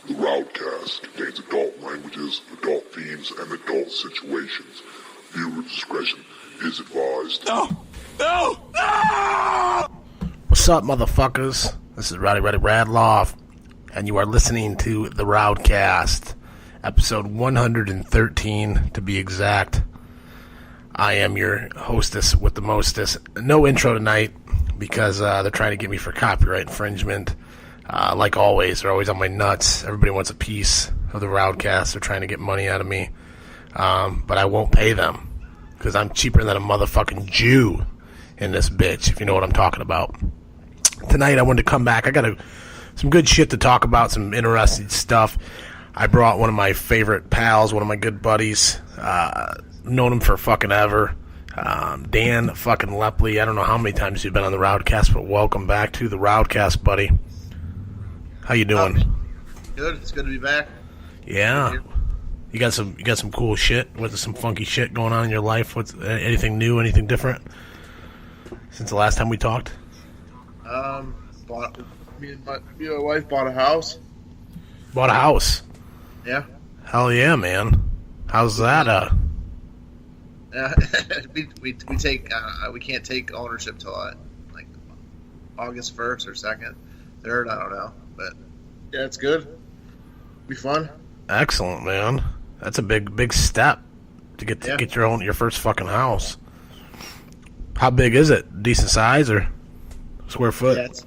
The RowdCAST contains adult languages, adult themes, and adult situations. Viewer discretion is advised. No! No! No! What's up, motherfuckers? This is Rowdy Radloff, and you are listening to the RowdCAST, episode 113 to be exact. I am your hostess with the mostest. No intro tonight because they're trying to get me for copyright infringement. Like always, they're always on my nuts. Everybody wants a piece of the RowdCAST. They're trying to get money out of me. But I won't pay them because I'm cheaper than a motherfucking Jew in this bitch, if you know what I'm talking about. Tonight I wanted to come back. I got some good shit to talk about, some interesting stuff. I brought one of my favorite pals, one of my good buddies, known him for fucking ever, Dan fucking Lepley. I don't know how many times you've been on the RowdCAST, but welcome back to the RowdCAST, buddy. How you doing? Good. It's good to be back. Yeah. You got some cool shit. What's some funky shit going on in your life? What's anything new? Anything different since the last time we talked? Me and my wife bought a house. Bought a house. Yeah. Hell yeah, man. How's that? We can't take ownership till like August 1st or 2nd, 3rd. I don't know, but yeah, it's good. Be fun. Excellent, man. That's a big step to get your first fucking house. How big is it? Decent size or square foot?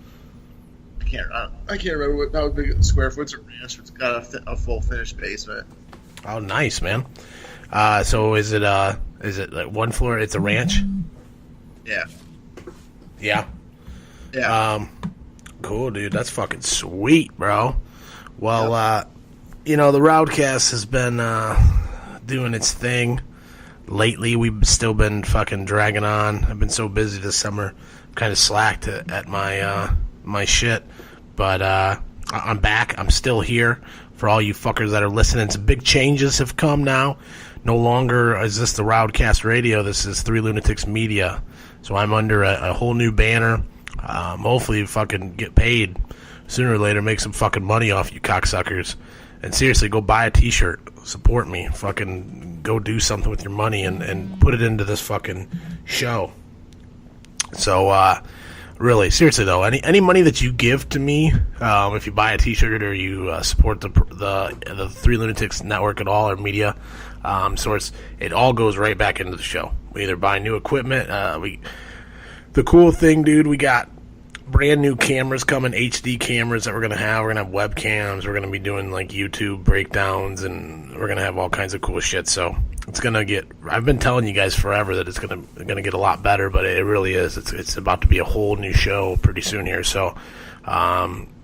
Yeah, I can't remember how big square foot's a ranch. It's got a full finished basement. Oh, nice, man. So is it like one floor? It's a ranch. Yeah. Yeah. Yeah. Cool, dude. That's fucking sweet, bro. Well, the RowdCAST has been doing its thing. Lately, we've still been fucking dragging on. I've been so busy this summer, kind of slacked at my shit. But I'm back. I'm still here for all you fuckers that are listening. Some big changes have come now. No longer is this the RowdCAST Radio. This is Three Lunatics Media. So I'm under a whole new banner. Hopefully fucking get paid sooner or later. Make some fucking money off you cocksuckers. And seriously, go buy a t-shirt. Support me. Fucking go do something with your money and put it into this fucking show. So, really, seriously though, any money that you give to me, if you buy a t-shirt or you support the Three Lunatics Network at all, or media source, it all goes right back into the show. We either buy new equipment, the cool thing, dude, we got brand new cameras coming, HD cameras that we're going to have. We're going to have webcams. We're going to be doing like YouTube breakdowns, and we're going to have all kinds of cool shit. So it's going to get, I've been telling you guys forever that it's going to get a lot better, but it really is. It's about to be a whole new show pretty soon here. So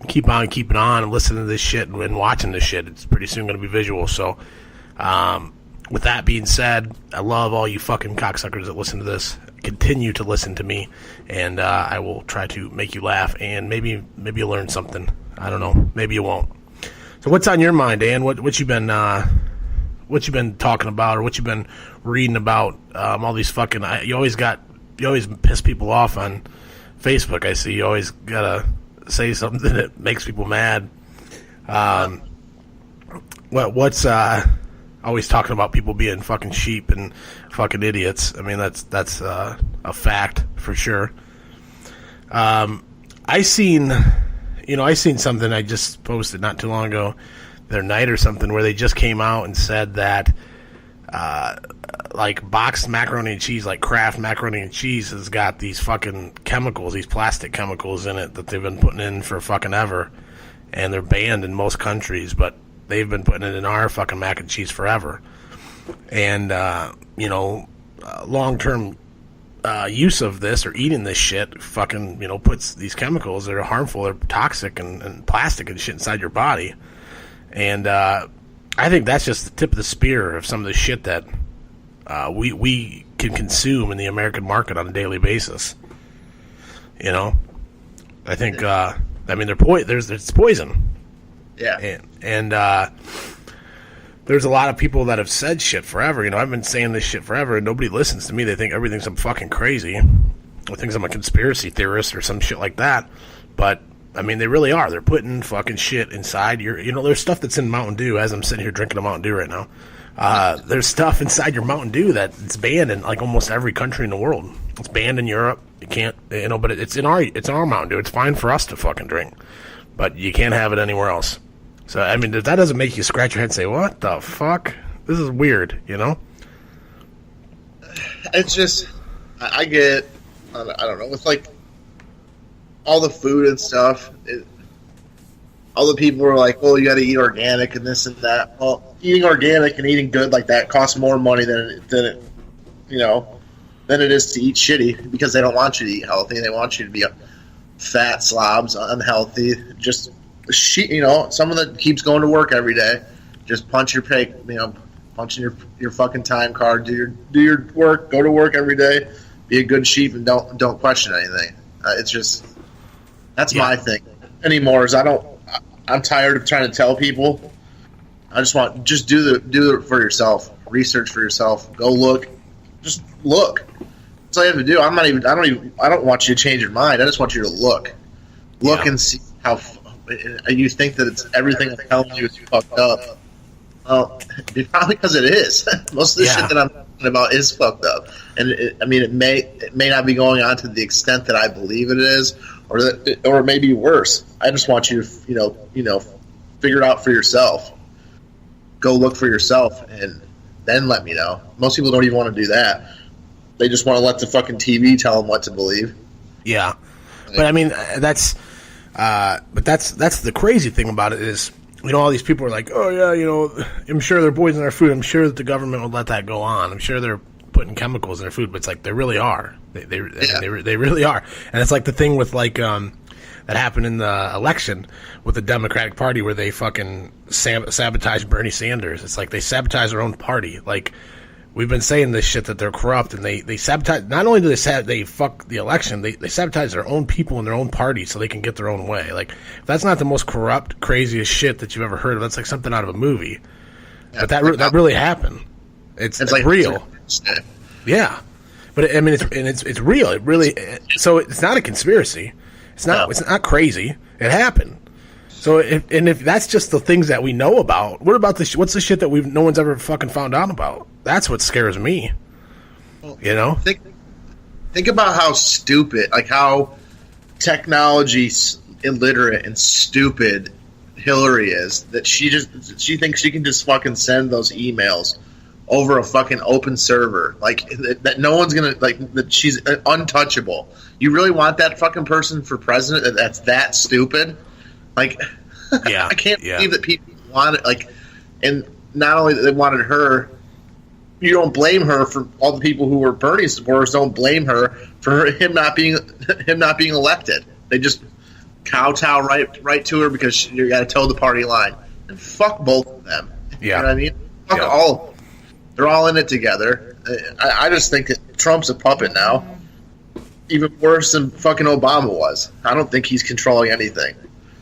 keep on keeping on and listening to this shit and watching this shit. It's pretty soon going to be visual. So with that being said, I love all you fucking cocksuckers that listen to this. Continue to listen to me, and I will try to make you laugh, and maybe you'll learn something. I don't know. Maybe you won't. So what's on your mind, Dan? What you been talking about, or what you been reading about? All these fucking you always piss people off on Facebook. I see you always gotta say something that makes people mad. What's always talking about people being fucking sheep and fucking idiots. I mean, that's a fact for sure. I seen something I just posted not too long ago, the other night or something, where they just came out and said that like boxed macaroni and cheese, like Kraft macaroni and cheese, has got these fucking chemicals, these plastic chemicals in it that they've been putting in for fucking ever, and they're banned in most countries, but they've been putting it in our fucking mac and cheese forever. And, long-term use of this or eating this shit fucking, puts these chemicals that are harmful, they're toxic and plastic and shit inside your body. And I think that's just the tip of the spear of some of the shit that we can consume in the American market on a daily basis. I think, it's poison. Yeah. And there's a lot of people that have said shit forever. I've been saying this shit forever, and nobody listens to me. They think everything's I'm fucking crazy. Or thinks I'm a conspiracy theorist or some shit like that. But I mean, they really are. They're putting fucking shit inside your, there's stuff that's in Mountain Dew as I'm sitting here drinking a Mountain Dew right now. There's stuff inside your Mountain Dew that's banned in like almost every country in the world. It's banned in Europe. You can't, but it's in our Mountain Dew. It's fine for us to fucking drink, but you can't have it anywhere else. So, I mean, if that doesn't make you scratch your head and say, what the fuck? This is weird, It's just, I get, I don't know, with like all the food and stuff, all the people are like, well, you got to eat organic and this and that. Well, eating organic and eating good like that costs more money than it is to eat shitty, because they don't want you to eat healthy. They want you to be fat slobs, unhealthy, just someone that keeps going to work every day, just punch your pay, punching your fucking time card, do your work, go to work every day, be a good sheep, and don't question anything. It's just, that's my thing anymore. Is I'm tired of trying to tell people. I just want, just do it for yourself. Research for yourself. Go look. Just look. That's all you have to do. I don't want you to change your mind. I just want you to look and see how you think that it's everything I'm telling you is fucked up. Well, probably because it is. Most of the shit that I'm talking about is fucked up, and it may not be going on to the extent that I believe it is, or it may be worse. I just want you to figure it out for yourself. Go look for yourself, and then let me know. Most people don't even want to do that. They just want to let the fucking TV tell them what to believe. Yeah, but I mean that's the crazy thing about it is, all these people are like, oh yeah, I'm sure they're poisoning our food. I'm sure that the government would let that go on. I'm sure they're putting chemicals in their food, but it's like they really are. They really are. And it's like the thing with like that happened in the election with the Democratic Party where they fucking sabotaged Bernie Sanders. It's like they sabotage their own party. Like, we've been saying this shit that they're corrupt, and they sabotage. Not only do they fuck the election, they sabotage their own people in their own party so they can get their own way. Like, if that's not the most corrupt, craziest shit that you've ever heard of. That's like something out of a movie. Yeah, but that really happened. It's like real. Yeah, but I mean, it's real. It really. So it's not a conspiracy. It's not crazy. It happened. So if that's just the things that we know about, what about what's the shit that no one's ever fucking found out about? That's what scares me. Think about how stupid, like how technology illiterate and stupid Hillary is, that she thinks she can just fucking send those emails over a fucking open server, like that no one's gonna, like, that she's untouchable. You really want that fucking person for president? That's that stupid? Like, yeah, I can't believe that people want it. Like, and not only that they wanted her, you don't blame her for all the people who were Bernie supporters. Don't blame her for him not being elected. They just kowtow right to her because you got to toe the party line. And fuck both of them. Yeah, you know what I mean? Fuck all of them. They're all in it together. I just think that Trump's a puppet now, even worse than fucking Obama was. I don't think he's controlling anything.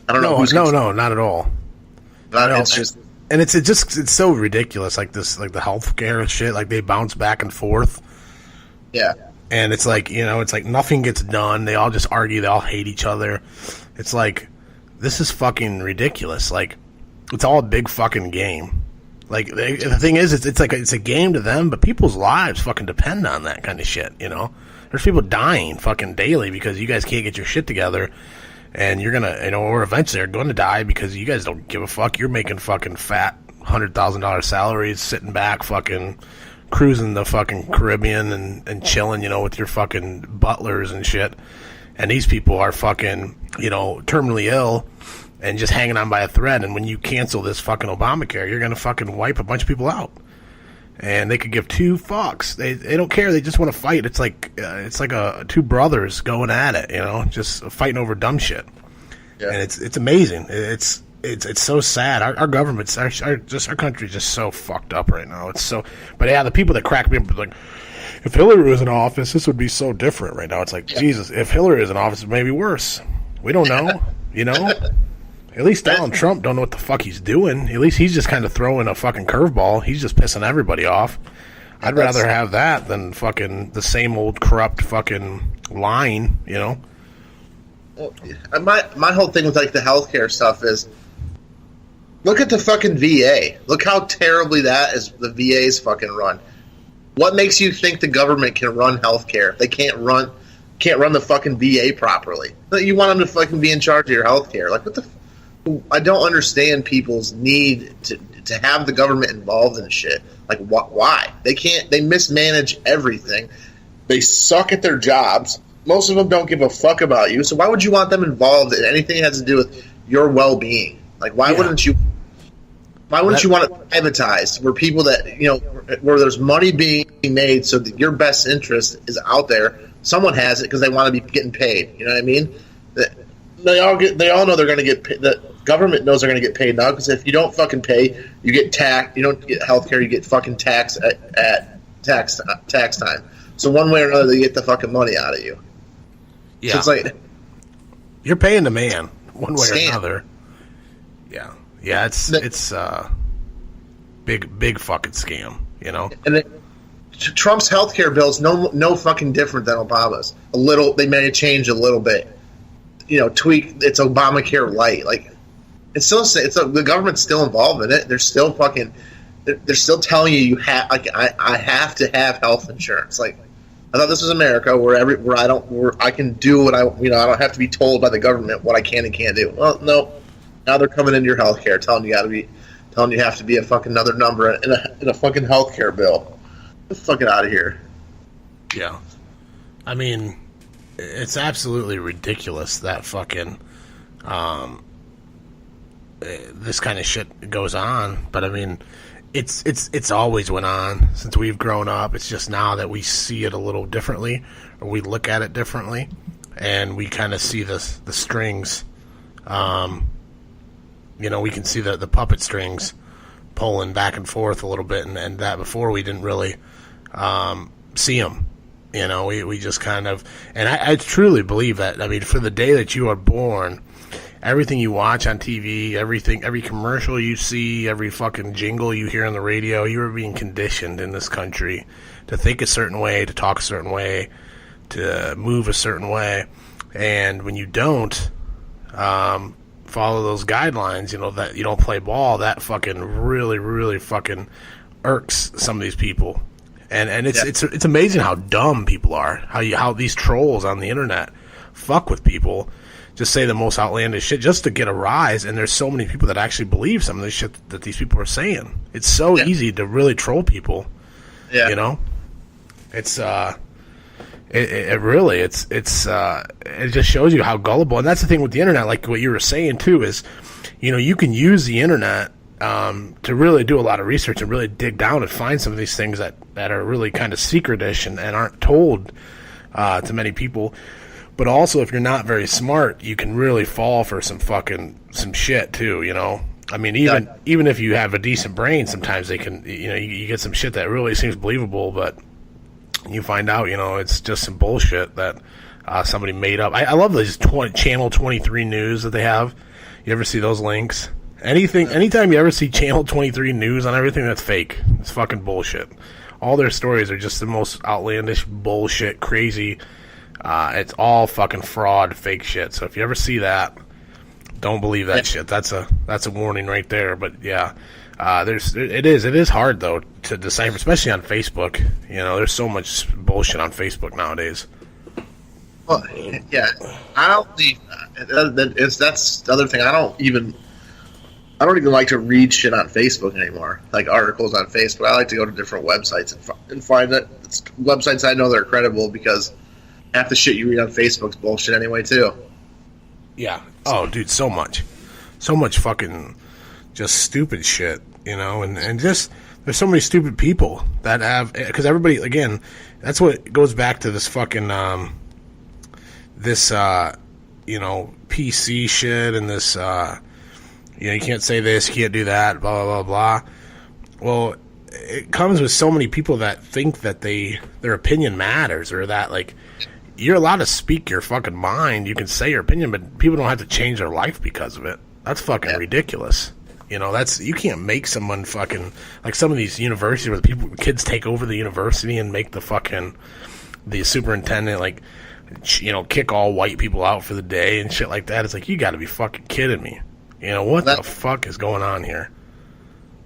I don't know. No, not at all. It's just, and it's so ridiculous. Like this, like the healthcare shit. Like they bounce back and forth. Yeah. And it's like, it's like nothing gets done. They all just argue. They all hate each other. It's like, this is fucking ridiculous. Like, it's all a big fucking game. Like, the thing is, it's like it's a game to them, but people's lives fucking depend on that kind of shit. There's people dying fucking daily because you guys can't get your shit together. And you're gonna, or eventually they're going to die because you guys don't give a fuck. You're making fucking fat $100,000 salaries, sitting back, fucking cruising the fucking Caribbean and chilling, with your fucking butlers and shit. And these people are fucking, terminally ill and just hanging on by a thread. And when you cancel this fucking Obamacare, you're gonna fucking wipe a bunch of people out. And they could give two fucks. They don't care. They just want to fight. It's like two brothers going at it, just fighting over dumb shit. Yeah. And it's amazing. It's so sad. Our government's our country's just so fucked up right now. It's so. But yeah, the people that crack me up are like, if Hillary was in office, this would be so different right now. It's like, Jesus, if Hillary is in office, it may be worse. We don't know. At least Donald Trump don't know what the fuck he's doing. At least he's just kind of throwing a fucking curveball. He's just pissing everybody off. I'd rather have that than fucking the same old corrupt fucking line, my whole thing with like the healthcare stuff is, look at the fucking VA. Look how terribly the VA's fucking run. What makes you think the government can run healthcare? They can't run the fucking VA properly. You want them to fucking be in charge of your healthcare? Like, what the? I don't understand people's need to have the government involved in shit. Like, why? They can't. They mismanage everything. They suck at their jobs. Most of them don't give a fuck about you. So why would you want them involved in anything that has to do with your well-being? Like, why wouldn't you? Why wouldn't you want it privatized, where people that where there's money being made, so that your best interest is out there? Someone has it because they want to be getting paid. You know what I mean? They all know they're going to get paid. The government knows they're going to get paid now, because if you don't fucking pay, you get taxed. You don't get health care, you get fucking taxed at tax time. So one way or another, they get the fucking money out of you. Yeah, so it's like you're paying the man one way or another. Yeah, it's big fucking scam. You know, and Trump's healthcare bill is no fucking different than Obama's. They may have changed a little bit. Tweak. It's Obamacare light. Like, it's still the government's still involved in it. They're still fucking. They're still telling you have. Like, I have to have health insurance. Like, I thought this was America where I can do what I don't have to be told by the government what I can and can't do. Well, no. Now they're coming into your healthcare, telling you have to be a fucking another number in a fucking healthcare bill. Get the fuck out of here. Yeah, I mean, it's absolutely ridiculous that fucking this kind of shit goes on. But I mean, it's always went on since we've grown up. It's just now that we see it a little differently, or we look at it differently, and we kind of see the strings. We can see the puppet strings pulling back and forth a little bit, and that before we didn't really see them. We just kind of, and I truly believe that. I mean, for the day that you are born, everything you watch on TV, every commercial you see, every fucking jingle you hear on the radio, you are being conditioned in this country to think a certain way, to talk a certain way, to move a certain way. And when you don't follow those guidelines, that you don't play ball, that fucking really, really fucking irks some of these people. And it's amazing how dumb people are, how these trolls on the internet fuck with people, just say the most outlandish shit just to get a rise. And there's so many people that actually believe some of the shit that these people are saying. It's so easy to really troll people. Yeah. It's it just shows you how gullible. And that's the thing with the internet, like what you were saying too, is you can use the internet to really do a lot of research and really dig down and find some of these things that are really kind of secretish and aren't told to many people. But also, if you're not very smart, you can really fall for some shit too. I mean, even if you have a decent brain, sometimes they can. You get some shit that really seems believable, but you find out, it's just some bullshit that somebody made up. I love these Channel 23 news that they have. You ever see those links? Anytime you ever see Channel 23 news on everything, that's fake. It's fucking bullshit. All their stories are just the most outlandish bullshit, crazy. It's all fucking fraud, fake shit. So if you ever see that, don't believe that shit. That's a warning right there. But yeah, it is hard though to decipher, especially on Facebook. There's so much bullshit on Facebook nowadays. Well, yeah, I don't believe that. That's the other thing. I don't even like to read shit on Facebook anymore, like articles on Facebook. I like to go to different websites and find that it's websites I know that are credible, because half the shit you read on Facebook's bullshit anyway, too. Yeah. Oh, dude, so much fucking just stupid shit, and just there's so many stupid people that have, because everybody, again, that's what goes back to this fucking PC shit and this you can't say this, you can't do that, blah blah blah blah. Well, it comes with so many people that think that their opinion matters, or that like you're allowed to speak your fucking mind. You can say your opinion, but people don't have to change their life because of it. That's fucking ridiculous. You can't make someone fucking, like some of these universities where kids take over the university and make the superintendent, like, kick all white people out for the day and shit like that. It's like, you got to be fucking kidding me. What the fuck is going on here?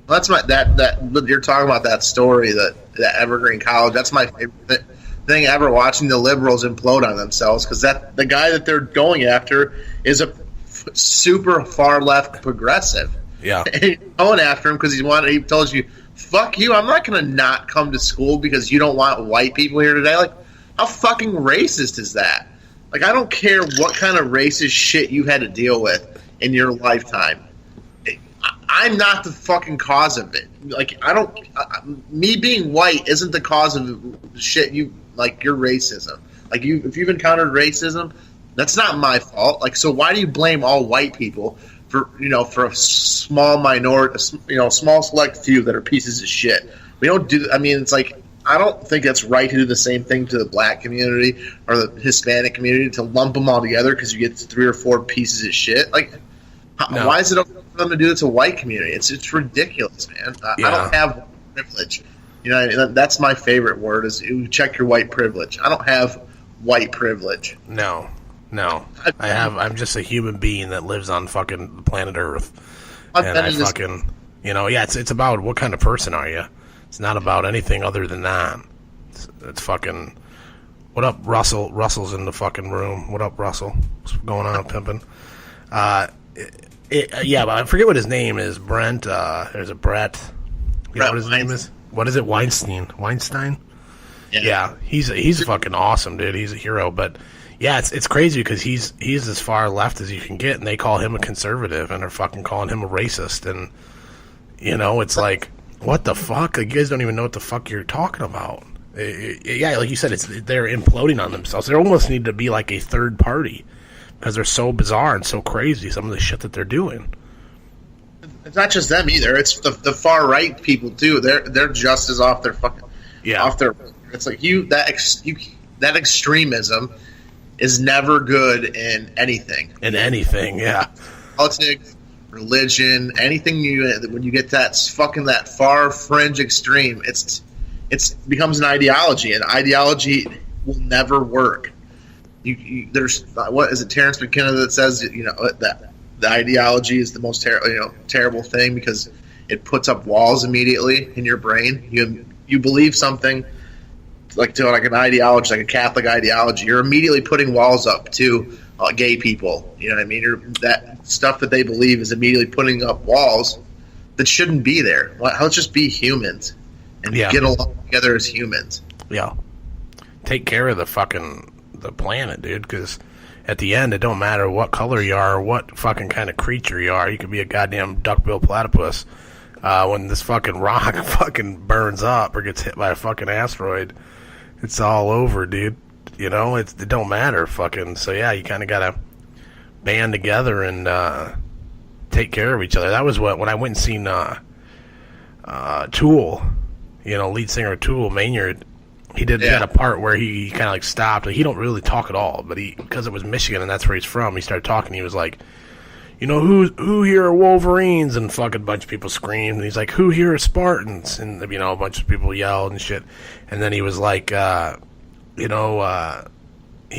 That's that you're talking about, that story, that Evergreen College. That's my favorite thing ever, watching the liberals implode on themselves, because the guy that they're going after is a super far left progressive. Yeah, and he's going after him because he told you, fuck you, I'm not going to not come to school because you don't want white people here today. Like, how fucking racist is that? Like, I don't care what kind of racist shit you had to deal with in your lifetime. I'm not the fucking cause of it. Like, me being white isn't the cause of shit your racism. Like, if you've encountered racism, that's not my fault. Like, so why do you blame all white people for a small minority, small select few that are pieces of shit? We don't do. I mean, it's like, I don't think it's right to do the same thing to the black community or the Hispanic community, to lump them all together because you get 3 or 4 pieces of shit. Like, no. Why is it okay for them to do it to the white community? It's ridiculous, man. Yeah. I don't have privilege. That's my favorite word, is you check your white privilege. I don't have white privilege. No. I'm just a human being that lives on fucking the planet Earth. It's about what kind of person are you. It's not about anything other than that. It's fucking... What up, Russell? Russell's in the fucking room. What up, Russell? What's going on, pimpin'? But I forget what his name is. Brent. There's a Brett. You know what his name is? What is it? Weinstein? Yeah. He's fucking awesome, dude. He's a hero. But yeah, it's crazy because he's as far left as you can get, and they call him a conservative, and they're fucking calling him a racist, and it's like, what the fuck? Like, you guys don't even know what the fuck you're talking about. Yeah, like you said, they're imploding on themselves. They almost need to be like a third party, because they're so bizarre and so crazy, some of the shit that they're doing. It's not just them either. It's the far right people too. They're just as off their fucking off their. It's like that extremism is never good in anything. In anything, yeah. Politics, religion, anything when you get that far fringe extreme, it becomes an ideology, and ideology will never work. There's what is it? Terrence McKenna that says that the ideology is the most terrible thing because it puts up walls immediately in your brain. You believe something like an ideology, like a Catholic ideology, you're immediately putting walls up to gay people. You know what I mean? That stuff that they believe is immediately putting up walls that shouldn't be there. Let's just be humans and get along together as humans. Yeah, take care of the planet, dude, because at the end it don't matter what color you are or what fucking kind of creature you are. You could be a goddamn duck-billed platypus. When this fucking rock fucking burns up or gets hit by a fucking asteroid, it's all over, dude. It don't matter fucking. So yeah, you kind of gotta band together and take care of each other. That was when I went and seen Tool, lead singer of Tool, Maynard. He had a part where he kind of like stopped. He don't really talk at all, but because it was Michigan and that's where he's from, he started talking. He was like, who here are Wolverines? And fucking bunch of people screamed. And he's like, who here are Spartans? And a bunch of people yelled and shit. And then he was like, he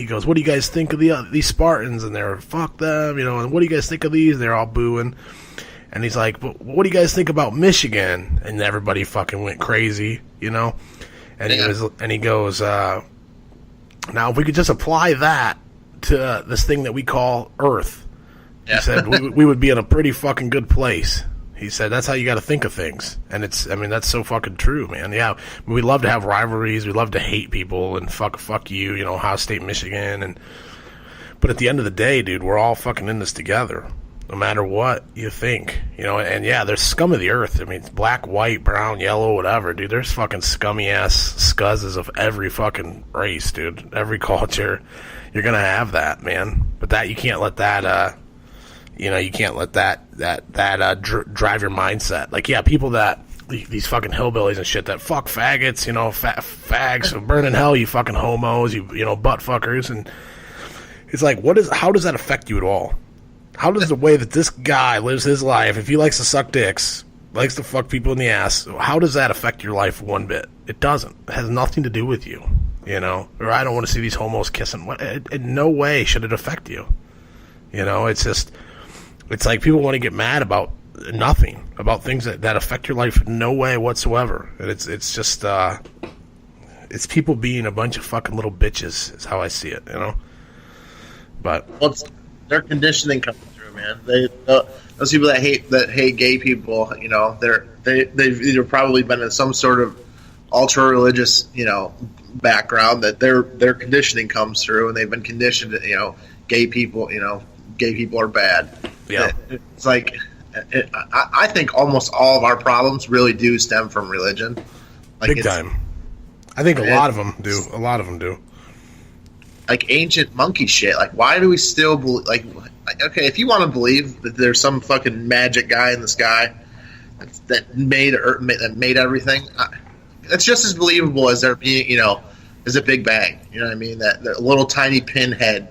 goes, what do you guys think of these Spartans? And they're, fuck them, and what do you guys think of these? They're all booing. And he's like, what do you guys think about Michigan? And everybody fucking went crazy, And he goes, now if we could just apply that to this thing that we call Earth, he said, we would be in a pretty fucking good place. He said, that's how you got to think of things. And that's so fucking true, man. Yeah, we love to have rivalries. We love to hate people and fuck you, Ohio State, Michigan. But at the end of the day, dude, we're all fucking in this together, no matter what you think, And yeah, there's scum of the earth. I mean, it's black, white, brown, yellow, whatever, dude. There's fucking scummy ass scuzzes of every fucking race, dude. Every culture, you're gonna have that, man. But that you can't let that, you can't let that drive your mindset. Like, yeah, people that these fucking hillbillies and shit that fuck faggots, fags, so burn in hell, you fucking homos, you butt fuckers, and it's like, how does that affect you at all? How does the way that this guy lives his life, if he likes to suck dicks, likes to fuck people in the ass, how does that affect your life one bit? It doesn't. It has nothing to do with you. you know, or I don't want to see these homos kissing. In no way should it affect you. You know, it's like people want to get mad about nothing, about things that affect your life in no way whatsoever. And it's just, it's people being a bunch of fucking little bitches is how I see it, you know? But their conditioning coming through, man. Those people that hate gay people, you know, they've either probably been in some sort of ultra religious, you know, background that their conditioning comes through, and they've been conditioned that, you know, gay people are bad. Yeah, it's like I think almost all of our problems really do stem from religion. Big time. I think a lot of them do. A lot of them do. Like ancient monkey shit. Like, why do we still believe? Like, okay, if you want to believe that there's some fucking magic guy in the sky that made everything, that's just as believable as there being, you know, as a Big Bang. You know what I mean? That little tiny pinhead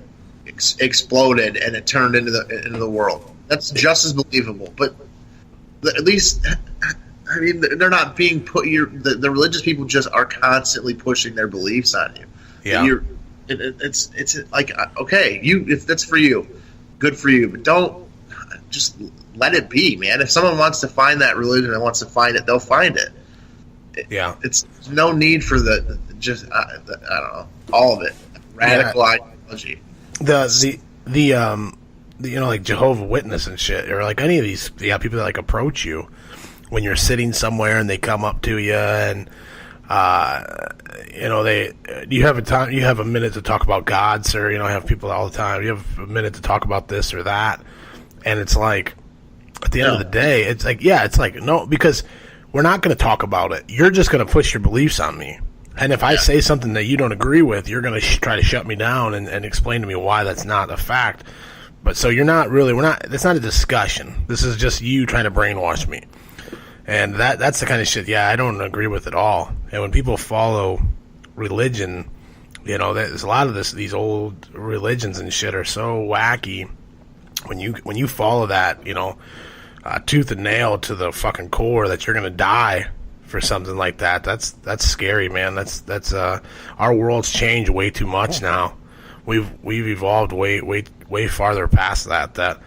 exploded and it turned into the world. That's just as believable. But at least, I mean, they're not being put. The religious people just are constantly pushing their beliefs on you. Yeah. It's like, okay, if that's for you, good for you, but don't just let it be, man. If someone wants to find that religion and wants to find it, they'll find it. Yeah, it's no need for I don't know, all of it. Radical ideology. The you know, like Jehovah's Witness and shit, or like any of these people that like approach you when you're sitting somewhere and they come up to you and you know, you have a minute to talk about God, sir. You know, I have people all the time. You have a minute to talk about this or that, and it's like at the end of the day, it's like no, because we're not going to talk about it. You're just going to push your beliefs on me. And if I say something that you don't agree with, you're going to try to shut me down and explain to me why that's not a fact. But so that's not a discussion. This is just you trying to brainwash me. And that's the kind of shit, I don't agree with at all. And when people follow religion, you know, there's a lot of these old religions and shit are so wacky. When you follow that, you know, tooth and nail to the fucking core that you're going to die for something like that. That's scary, man. That's our world's changed way too much now. We've evolved way farther past that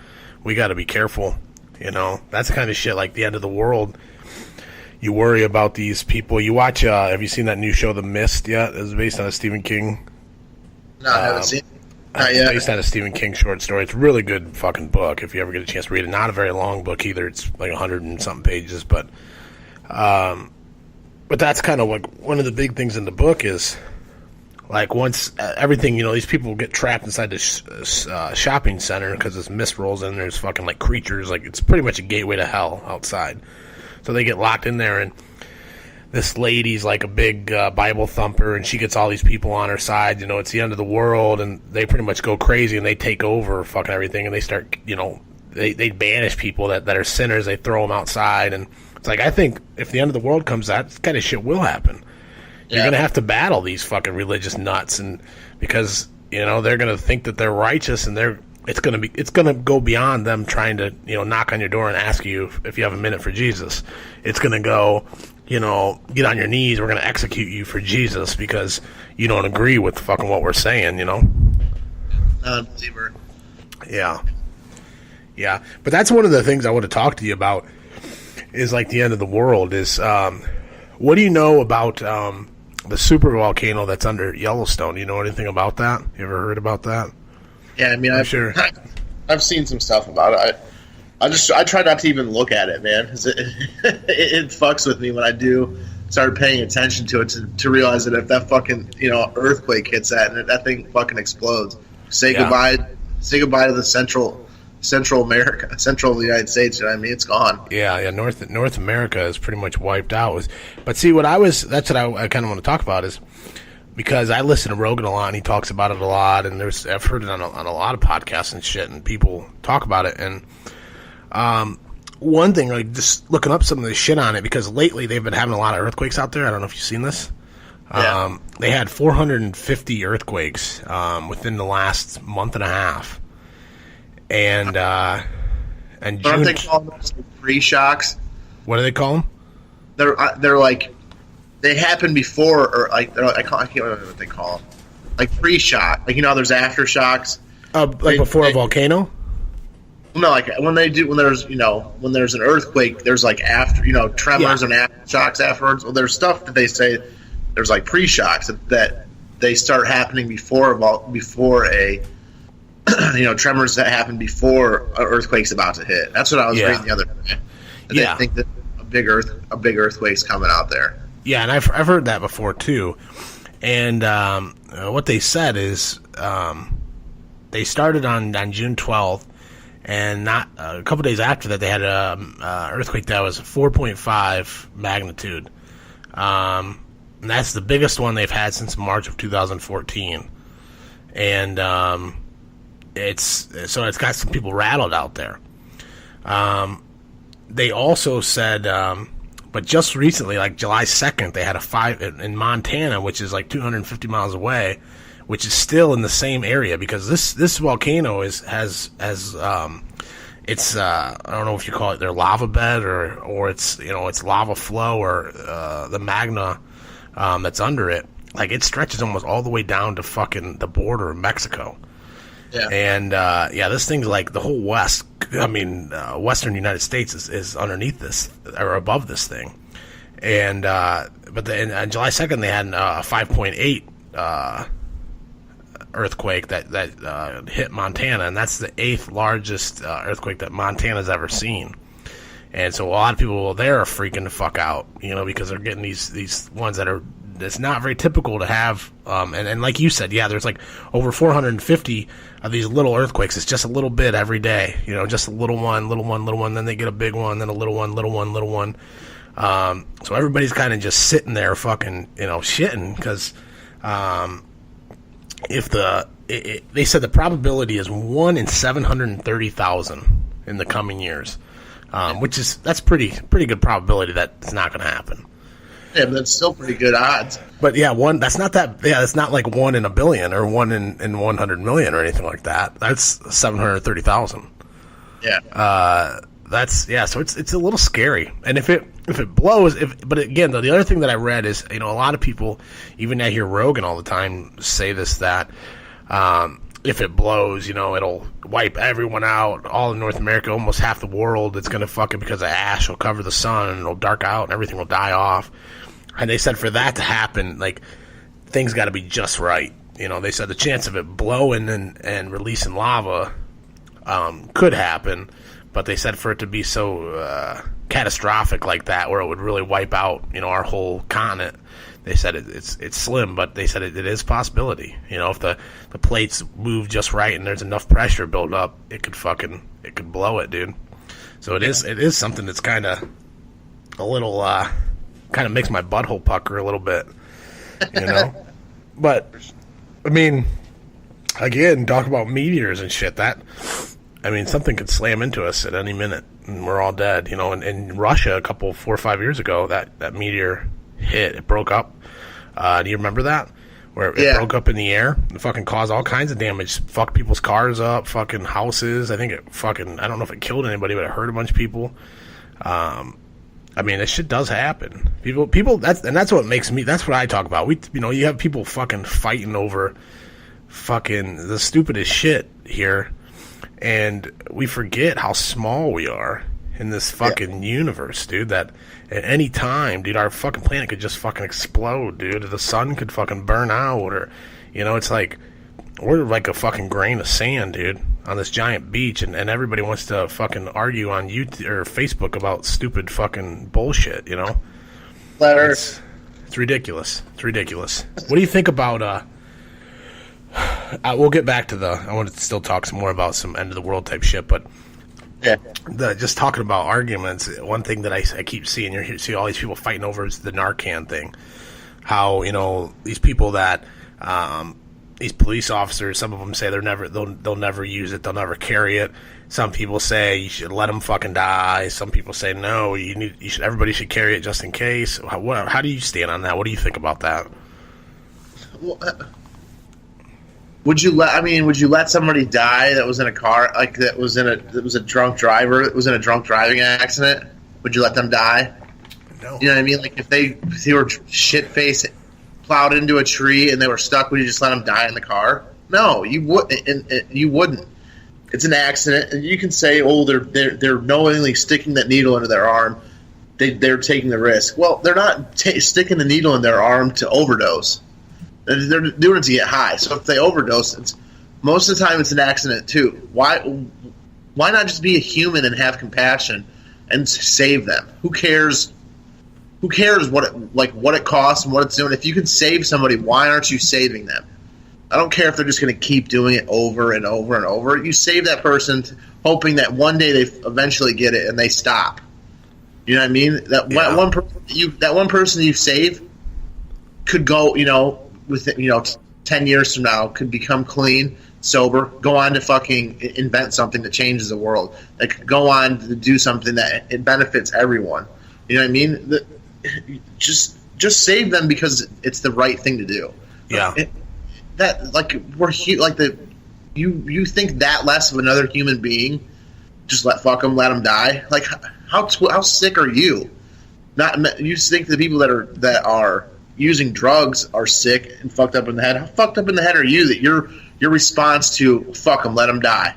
we got to be careful. You know, that's the kind of shit like the end of the world. You worry about these people. You watch. Have you seen that new show, The Mist? Yet it's based on a Stephen King. No, I haven't seen it. Not yet. Based on a Stephen King short story. It's a really good fucking book if you ever get a chance to read it. Not a very long book either. It's like 100 and something pages, but that's kind of like one of the big things in the book is like once everything, you know, these people get trapped inside this shopping center because this mist rolls in. There's fucking like creatures, like it's pretty much a gateway to hell outside. So they get locked in there, and this lady's like a big Bible thumper, and she gets all these people on her side. You know, it's the end of the world, and they pretty much go crazy, and they take over fucking everything, and they start, you know, they banish people that are sinners. They throw them outside, and it's like, I think if the end of the world comes, that kind of shit will happen. You're going to have to battle these fucking religious nuts, and because, you know, they're going to think that they're righteous, and it's going to go beyond them trying to, you know, knock on your door and ask you if you have a minute for Jesus. It's going to go, you know, get on your knees. We're going to execute you for Jesus because you don't agree with fucking what we're saying, you know? Non-believer. Yeah. Yeah. But that's one of the things I want to talk to you about is like the end of the world is, what do you know about, the super volcano that's under Yellowstone? Do you know anything about that? You ever heard about that? Yeah, I mean, I've seen some stuff about it. I try not to even look at it, man. 'Cause it fucks with me when I do start paying attention to it to realize that if that fucking, you know, earthquake hits that thing fucking explodes. Say goodbye to the Central America, central of the United States. You know what I mean? It's gone. Yeah. North America is pretty much wiped out. But see, that's what I kind of want to talk about is because I listen to Rogan a lot and he talks about it a lot, and I've heard it on a lot of podcasts and shit, and people talk about it. And one thing, like just looking up some of the shit on it, because lately they've been having a lot of earthquakes out there. I don't know if you've seen this. Yeah. They had 450 earthquakes within the last month and a half. And June. Aren't they called those pre-shocks? What do they call them? They're like they happen before, or like I can't remember what they call them, like pre-shock. Like there's aftershocks. Before a volcano. No, like when there's an earthquake, there's like after tremors and aftershocks afterwards. Well, there's stuff that they say there's like pre-shocks that they start happening before a tremors that happen before an earthquake's about to hit. That's what I was reading the other day. They think that a big earthquake's coming out there. Yeah, and I've heard that before too. And what they said is they started on June 12th, and not a couple days after that they had an earthquake that was 4.5 magnitude. And that's the biggest one they've had since March of 2014. And it's got some people rattled out there. They also said, but just recently, like July 2nd, they had a 5 in Montana, which is like 250 miles away, which is still in the same area, because this volcano has it's I don't know if you call it their lava bed or it's it's lava flow or the magma that's under it. Like, it stretches almost all the way down to fucking the border of Mexico. Yeah. And this thing's like the whole western United States is underneath this or above this thing. And but on July 2nd they had a 5.8 earthquake that hit Montana, and that's the 8th largest earthquake that Montana's ever seen. And so a lot of people there are freaking the fuck out, because they're getting these ones that are, it's not very typical to have. And like you said, there's like over 450 of these little earthquakes. It's just a little bit every day, just a little one, then they get a big one, then a little one. So everybody's kind of just sitting there fucking, shitting, because they said the probability is 1 in 730,000 in the coming years, that's pretty good probability that it's not going to happen. Yeah, but that's still pretty good odds. But that's not like 1 in a billion or 1 in 100 million or anything like that. That's 730,000. Yeah. So it's a little scary. And if it blows, but again, though, the other thing that I read is, a lot of people, even I hear Rogan all the time say this, that if it blows, it'll wipe everyone out, all of North America, almost half the world. It's going to fucking, because the ash will cover the sun and it'll dark out and everything will die off. And they said for that to happen, like, things got to be just right. They said the chance of it blowing and releasing lava could happen, but they said for it to be so catastrophic like that, where it would really wipe out, our whole continent, they said it's slim, but they said it is a possibility. If the plates move just right and there's enough pressure built up, it could blow it, dude. So it is something that's kind of a little kind of makes my butthole pucker a little bit, But I mean, again, talk about meteors and shit. Something could slam into us at any minute and we're all dead. In Russia, 4 or 5 years ago, that meteor hit. It broke up. Do you remember that? Where it broke up in the air and fucking caused all kinds of damage. Fucked people's cars up, fucking houses. I think I don't know if it killed anybody, but it hurt a bunch of people. This shit does happen. People. That's what makes me. That's what I talk about. You have people fucking fighting over fucking the stupidest shit here, and we forget how small we are in this fucking universe, dude. That at any time, dude, our fucking planet could just fucking explode, dude. The sun could fucking burn out, or it's like we're like a fucking grain of sand, dude, on this giant beach, and everybody wants to fucking argue on YouTube or Facebook about stupid fucking bullshit, Flat Earth. It's ridiculous. It's ridiculous. What do you think about we'll get back to I want to still talk some more about some end of the world type shit, but just talking about arguments, one thing that I keep seeing, you see all these people fighting over is the Narcan thing. How, these people that these police officers, some of them say they'll never use it, they'll never carry it. Some people say you should let them fucking die. Some people say no, everybody should carry it just in case. How do you stand on that? What do you think about that? Well, would you let somebody die that was in a car, like that was a drunk driver, that was in a drunk driving accident? Would you let them die? No. You know what I mean? Like if they were shit faced, plowed into a tree, and they were stuck, would you just let them die in the car? No, you wouldn't. You wouldn't. It's an accident, and you can say, "Oh, they're knowingly sticking that needle into their arm. They're taking the risk." Well, they're not sticking the needle in their arm to overdose. They're doing it to get high. So if they overdose, most of the time it's an accident too. Why not just be a human and have compassion and save them? Who cares? Who cares what it costs and what it's doing? If you can save somebody, why aren't you saving them? I don't care if they're just going to keep doing it over and over and over. You save that person, hoping that one day they eventually get it and they stop. You know what I mean? That one person you save could go, within 10 years from now, could become clean, sober, go on to fucking invent something that changes the world. That could go on to do something that it benefits everyone. You know what I mean? Just save them because it's the right thing to do. Yeah. You think that less of another human being? Just let them die. Like how sick are you? Not you think the people that are using drugs are sick and fucked up in the head. How fucked up in the head are you that your response to fuck them, let them die?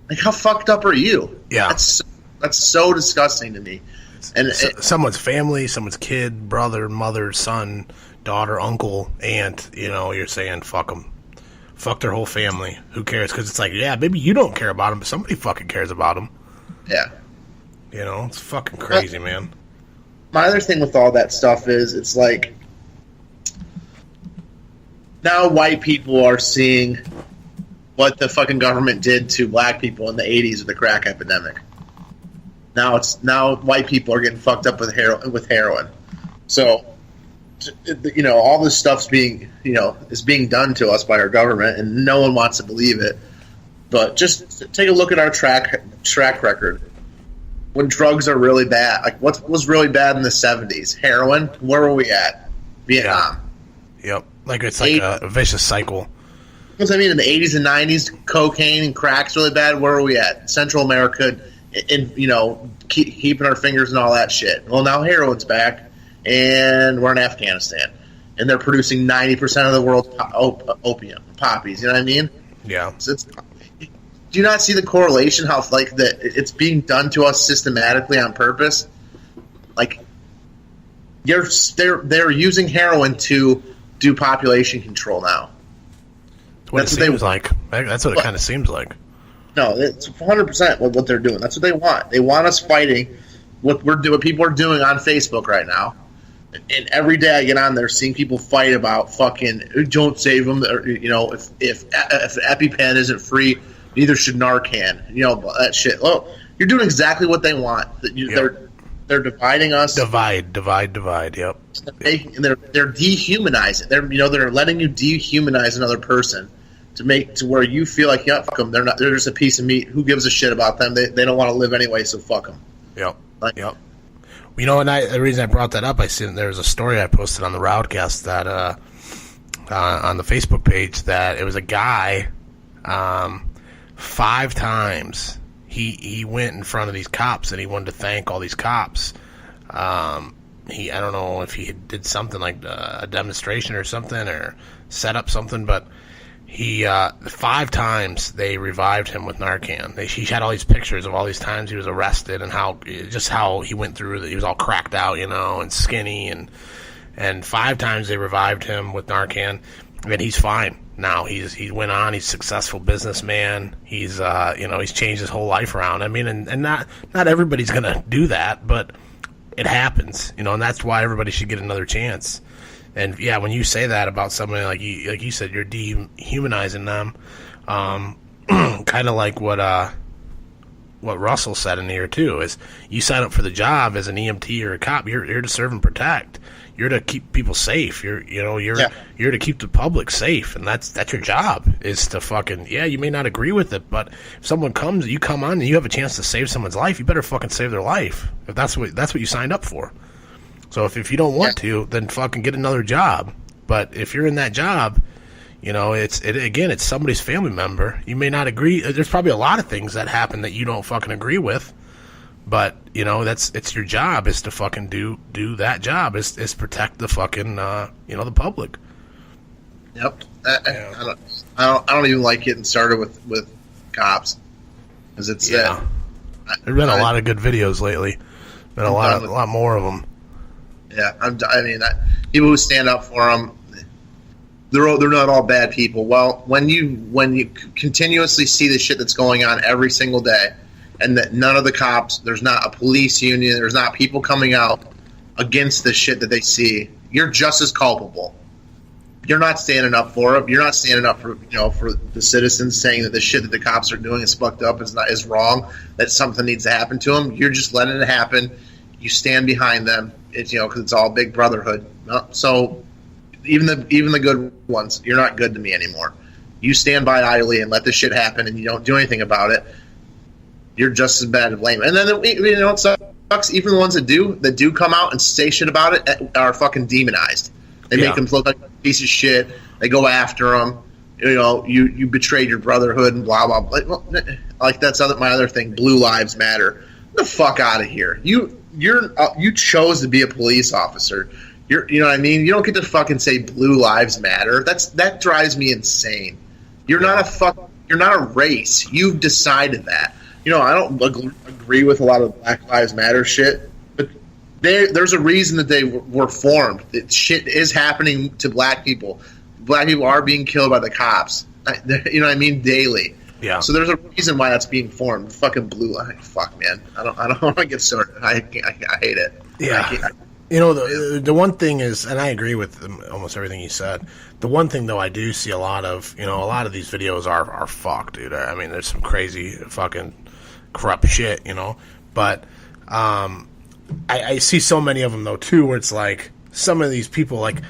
Like how fucked up are you? Yeah, that's so disgusting to me. And someone's family, someone's kid, brother, mother, son, daughter, uncle, aunt. You're saying fuck them, fuck their whole family. Who cares? Because it's like, yeah, maybe you don't care about them, but somebody fucking cares about them. Yeah, it's fucking crazy, man. My other thing with all that stuff is it's like now white people are seeing what the fucking government did to black people in the 80s with the crack epidemic. Now white people are getting fucked up with heroin. So, all this stuff's being done to us by our government, and no one wants to believe it. But just take a look at our track record. When drugs are really bad, like what was really bad in the 70s? Heroin. Where were we at? Vietnam. Yeah. Yep. Like it's like a vicious cycle. Because I mean, in the 80s and 90s, cocaine and crack's really bad. Where are we at? Central America, keeping our fingers and all that shit. Well, now heroin's back, and we're in Afghanistan, and they're producing 90% of the world's opium poppies. You know what I mean? Yeah. So do you not see the correlation? How that it's being done to us systematically on purpose? Like they're using heroin to do population control now. That's what it seems like. That's what it kind of seems like. No, it's 100% what they're doing. That's what they want. They want us fighting what people are doing on Facebook right now. And every day I get on there seeing people fight about fucking don't save them. Or, if EpiPen isn't free, neither should Narcan. That shit. Well, you're doing exactly what they want. They're dividing us. Divide. Yep. They're dehumanizing. They're letting you dehumanize another person to where you feel like, yeah, fuck them. They're just a piece of meat. Who gives a shit about them? They don't want to live anyway, so fuck them. Yep. Yep. And the reason I brought that up, I seen there was a story I posted on the RowdCAST that on the Facebook page that it was a guy 5 times he went in front of these cops and he wanted to thank all these cops. I don't know if he did something like a demonstration or something or set up something, but he 5 times they revived him with Narcan. He had all these pictures of all these times he was arrested and how he went through it. He was all cracked out, and skinny, and 5 times they revived him with Narcan, and he's fine now. He went on. He's a successful businessman. He's he's changed his whole life around. I mean, and not everybody's gonna do that, but it happens, and that's why everybody should get another chance. And yeah, when you say that about somebody like you said, you're dehumanizing them, kind of like what Russell said in here too. Is you sign up for the job as an EMT or a cop, you're here to serve and protect. You're to keep people safe. You're to keep the public safe, and that's your job. Is to fucking you may not agree with it, but if someone comes, you come on and you have a chance to save someone's life, you better fucking save their life. If that's what you signed up for. So if you don't want to, then fucking get another job. But if you're in that job, it's somebody's family member. You may not agree. There's probably a lot of things that happen that you don't fucking agree with. But it's your job is to fucking do that job is protect the fucking the public. Yep. I don't even like getting started with cops because it's there's been a lot of good videos lately. Been a lot more of them. Yeah, people who stand up for them, they're not all bad people. Well, when you continuously see the shit that's going on every single day, and that none of the cops, there's not a police union, there's not people coming out against the shit that they see, you're just as culpable. You're not standing up for it. You're not standing up for for the citizens, saying that the shit that the cops are doing is fucked up, is wrong, that something needs to happen to them. You're just letting it happen. You stand behind them. It's because it's all big brotherhood. So even the good ones, you're not good to me anymore. You stand by idly and let this shit happen, and you don't do anything about it. You're just as bad to blame. And then it sucks. Even the ones that do come out and say shit about it are fucking demonized. They make them look like a piece of shit. They go after them. You betrayed your brotherhood and blah blah blah. Like that's my other thing. Blue lives matter. Get the fuck out of here. You chose to be a police officer. You know what I mean? You don't get to fucking say blue lives matter. That drives me insane. You're not a race. You've decided that. I don't agree with a lot of Black Lives Matter shit, but there's a reason that they were formed. That shit is happening to black people. Black people are being killed by the cops. You know what I mean? Daily. Yeah. So there's a reason why that's being formed. Fucking blue line. Fuck, man. I don't want to get started. I hate it. Yeah. The one thing is, and I agree with almost everything you said. The one thing though I do see a lot of, a lot of these videos are fucked, dude. I mean, there's some crazy fucking corrupt shit, But I see so many of them though too, where it's like some of these people, like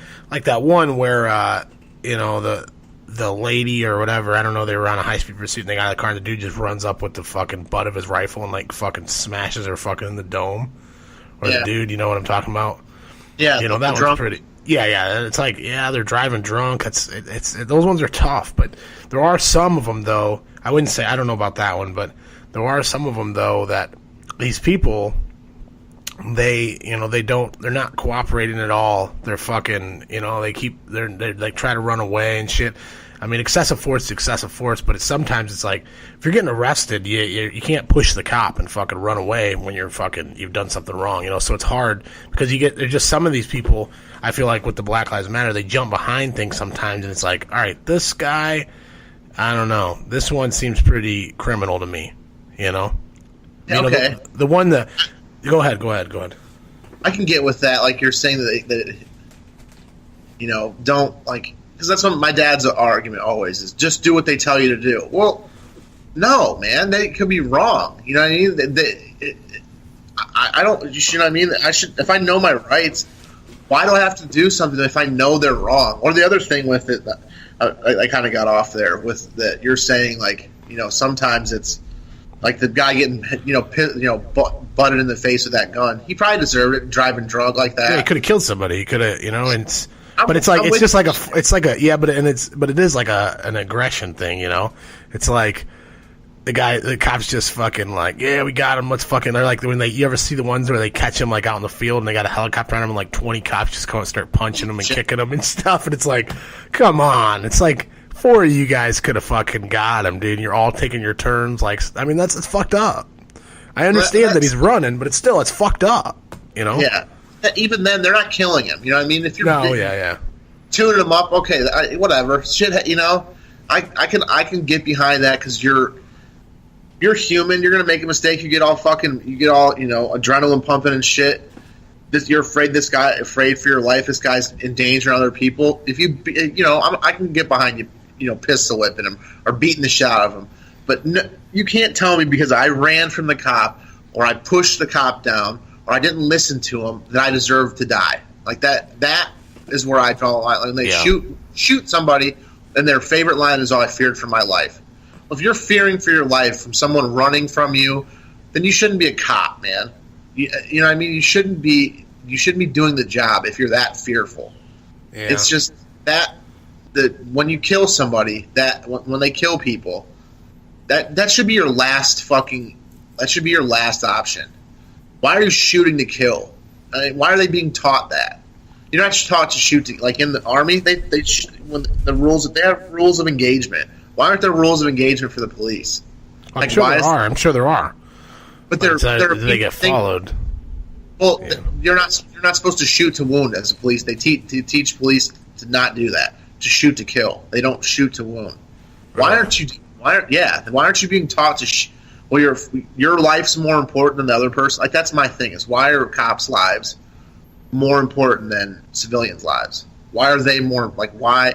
that one where the lady or whatever, I don't know, they were on a high-speed pursuit and they got out of the car and the dude just runs up with the fucking butt of his rifle and like fucking smashes her fucking in the dome. Or the dude, you know what I'm talking about? Yeah, that one's drunk. Pretty. Yeah. It's like, they're driving drunk. It's those ones are tough, but there are some of them though. I wouldn't say I don't know about that one, but there are some of them though that these people, they're not cooperating at all. They're fucking, they try to run away and shit. I mean, excessive force is excessive force, but sometimes it's like, if you're getting arrested, you can't push the cop and fucking run away when you've done something wrong, so it's hard, because there's just some of these people, I feel like with the Black Lives Matter, they jump behind things sometimes, and it's like, all right, this guy, I don't know, this one seems pretty criminal to me, Okay. The one that, go ahead. I can get with that, like you're saying that don't, like, because that's what my dad's argument always is, just do what they tell you to do. Well, no, man, they could be wrong. You know what I mean? I don't, you know what I mean? If I know my rights, why do I have to do something if I know they're wrong? Or the other thing with it, I kind of got off there with that you're saying, like, sometimes it's like the guy getting, butted in the face with that gun. He probably deserved it, driving drunk like that. Yeah, he could have killed somebody. He could have, and but it's like but it is like an aggression thing, It's like the cops just fucking like, yeah, we got him. Let's fucking. They're like, you ever see the ones where they catch him like out in the field and they got a helicopter on him and like 20 cops just come and start punching him and kicking him and stuff, and it's like, come on, it's like 4 of you guys could have fucking got him, dude. And you're all taking your turns. Like, I mean, it's fucked up. I understand that he's running, but it's fucked up, Yeah. Even then, they're not killing him. You know what I mean? If you're tuning him up, okay, whatever. Shit, I can get behind that because you're human. You're gonna make a mistake. You get all adrenaline pumping and shit. You're afraid for your life. This guy's endangering other people. If I can get behind you, pistol whipping him or beating the shit out of him. But no, you can't tell me because I ran from the cop or I pushed the cop down or I didn't listen to him that I deserve to die. Like that is where I draw the line. When they shoot somebody and their favorite line is, "Oh, I feared for my life." Well, if you're fearing for your life from someone running from you, then you shouldn't be a cop, man. You know what I mean? You shouldn't be doing the job if you're that fearful. Yeah. It's just that when you kill somebody, when they kill people, that should be your last option. Why are you shooting to kill? I mean, why are they being taught that? You're not taught to shoot to, like in the army. When the rules, they have rules of engagement. Why aren't there rules of engagement for the police? I'm sure there are. But they get followed. Well, you're not supposed to shoot to wound as a police. They teach police to not do that. To shoot to kill. They don't shoot to wound. Why aren't you? Why aren't you being taught to? Well, your life's more important than the other person. Like, that's my thing. Is why are cops' lives more important than civilians' lives? Why are they more like why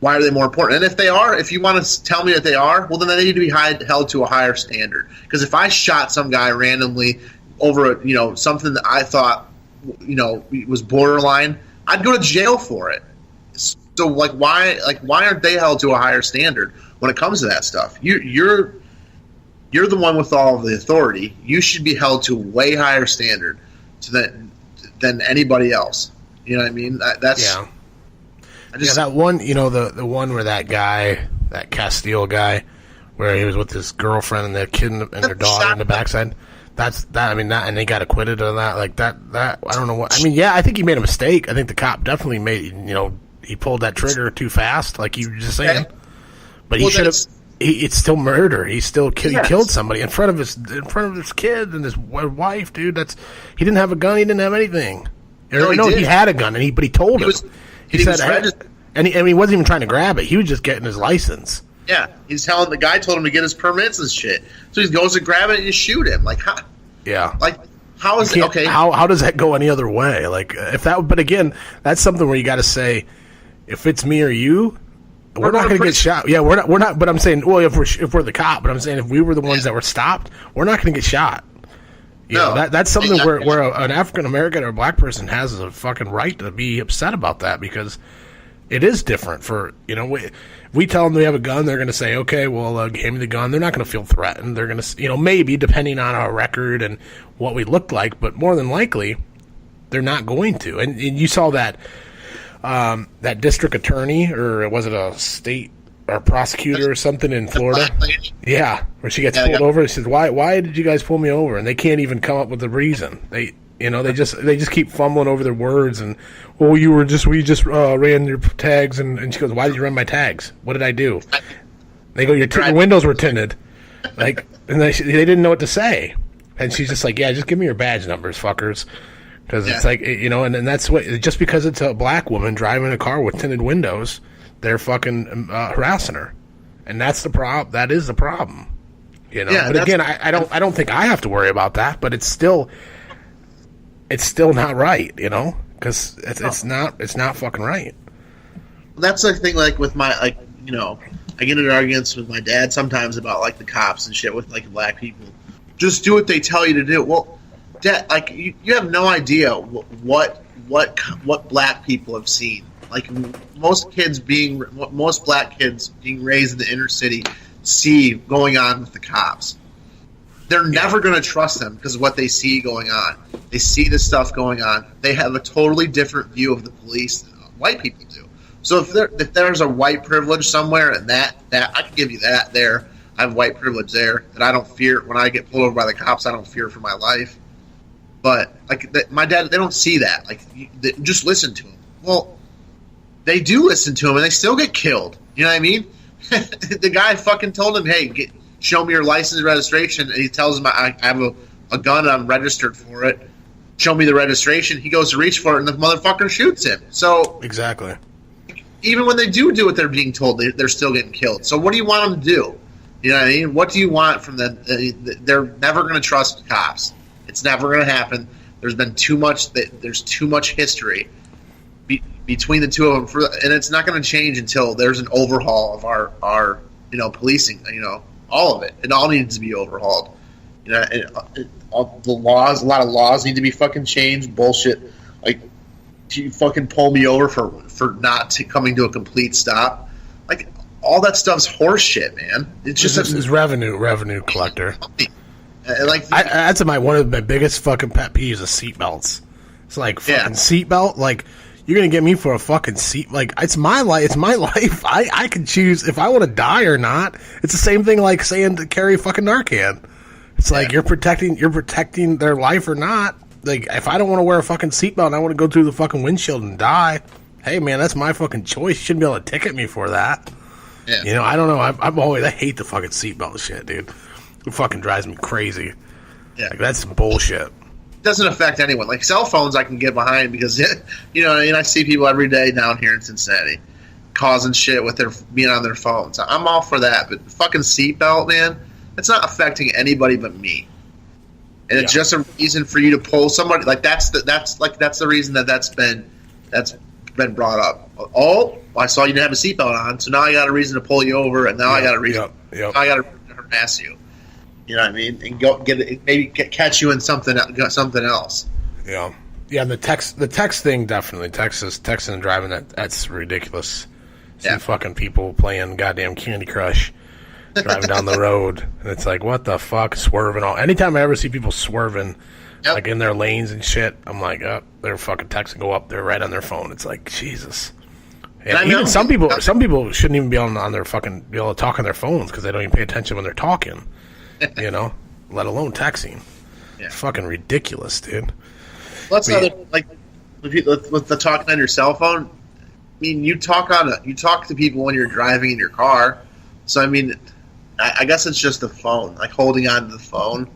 are they more important? And if they are, if you want to tell me that they are, well, then they need to be held to a higher standard. Because if I shot some guy randomly over something that I thought was borderline, I'd go to jail for it. So why aren't they held to a higher standard when it comes to that stuff? You're the one with all of the authority. You should be held to a way higher standard than anybody else. You know what I mean? That one, the one where that guy, that Castile guy, where he was with his girlfriend and their kid and their daughter in the backside. And they got acquitted on that. Like that. I don't know what. I mean, yeah, I think he made a mistake. I think the cop definitely made. He pulled that trigger too fast, like you were just saying. Okay. But he should have. It's still murder. He still killed somebody in front of his kid and his wife, dude. He didn't have a gun. He didn't have anything. He had a gun, but he told him. He said, and he wasn't even trying to grab it. He was just getting his license. Yeah, the guy told him to get his permits and shit. So he goes to grab it and you shoot him. Like, how? Yeah. Like, how is it okay? How does that go any other way? Like, but again, that's something where you got to say, if it's me or you, we're not going to get shot. Yeah, we're not. But I'm saying, well, if we're the cop, but I'm saying if we were the ones that were stopped, we're not going to get shot. That's something where an African American or a black person has a fucking right to be upset about that, because it is different. For we tell them they have a gun, they're going to say, okay, well, hand me the gun. They're not going to feel threatened. They're going to, maybe depending on our record and what we look like, but more than likely, they're not going to. And you saw that that district attorney, or was it a state or prosecutor or something in Florida? Yeah, where she gets pulled over. She says, "Why did you guys pull me over?" And they can't even come up with a reason. They just keep fumbling over their words. And we just ran your tags. And she goes, "Why did you run my tags? What did I do?" They go, "Your windows were tinted." And they didn't know what to say. And she's just like, "Yeah, just give me your badge numbers, fuckers." Because it's like, and that's what, just because it's a black woman driving a car with tinted windows, they're fucking harassing her. And that's the problem. That is the problem. But again, I don't think I have to worry about that, but it's still not right, because it's not fucking right. That's the thing, like with my, I get into arguments with my dad sometimes about like the cops and shit with like black people. Just do what they tell you to do. Well, Dad, like you have no idea what black people have seen. Like most black kids being raised in the inner city see going on with the cops. They're never going to trust them because of what they see going on. They see this stuff going on. They have a totally different view of the police than white people do. So if there's a white privilege somewhere, and that I can give you that there. I have white privilege there that I don't fear. When I get pulled over by the cops, I don't fear for my life. But like my dad, they don't see that. Like, they just listen to him. Well, they do listen to him, and they still get killed. You know what I mean? The guy fucking told him, "Hey, show me your license and registration." And he tells him, "I have a gun. I'm registered for it. Show me the registration." He goes to reach for it, and the motherfucker shoots him. So exactly. Even when they do what they're being told, they're still getting killed. So what do you want them to do? You know what I mean? What do you want from them? They're never going to trust cops. It's never going to happen. There's been too much. There's too much history between the two of them, and it's not going to change until there's an overhaul of our policing. All of it. It all needs to be overhauled. All the laws. A lot of laws need to be fucking changed. Bullshit. Like, you fucking pull me over for not coming to a complete stop. Like, all that stuff's horse shit, man. It's just is revenue collector. That's one of my biggest fucking pet peeves is seatbelts. It's like fucking seatbelt. Like, you're gonna get me for a fucking seat. Like, it's my life. It's my life. I can choose if I want to die or not. It's the same thing like saying to carry fucking Narcan. It's like you're protecting their life or not. Like, if I don't want to wear a fucking seatbelt and I want to go through the fucking windshield and die, hey man, that's my fucking choice. You shouldn't be able to ticket me for that. Yeah. You know, I don't know. I hate the fucking seatbelt shit, dude. It fucking drives me crazy. Yeah. Like, that's bullshit. It doesn't affect anyone. Like cell phones, I can get behind because you know, and I see people every day down here in Cincinnati causing shit with their being on their phones. I'm all for that, but fucking seatbelt, man, it's not affecting anybody but me. And it's just a reason for you to pull somebody. Like that's the reason that's been brought up. Oh, I saw you didn't have a seatbelt on, so now I got a reason to pull you over, and now I got a reason. Now I got a reason to harass you. You know what I mean? And go get it, maybe catch you in something else. Yeah, yeah. And the text thing definitely texting and driving that's ridiculous. See fucking people playing goddamn Candy Crush. Driving down the road, and it's like, what the fuck, swerving all. Anytime I ever see people swerving, like in their lanes and shit, I'm like, oh, they're fucking texting, go up, they're right on their phone. It's like, Jesus. And even some people shouldn't even be on their fucking, be able to talk on their phones because they don't even pay attention when they're talking, you know, let alone texting. It's fucking ridiculous, dude. Well, that's like with the talking on your cell phone. I mean, you talk to people when you're driving in your car. So I mean, I guess it's just the phone. Like holding on to the phone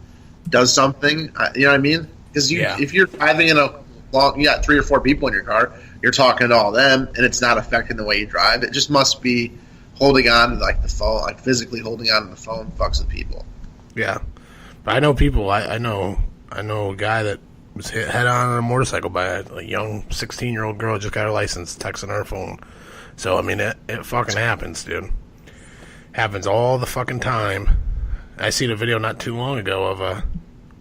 does something. You know what I mean? Because if you're driving in you got 3 or 4 people in your car, you're talking to all them, and it's not affecting the way you drive. It just must be holding on to like the phone, like physically holding on to the phone fucks with people. Yeah, but I know people. I know a guy that was hit head on a motorcycle by a young 16-year-old girl, just got her license, texting her phone. So I mean, it fucking happens, dude. Happens all the fucking time. I seen a video not too long ago of a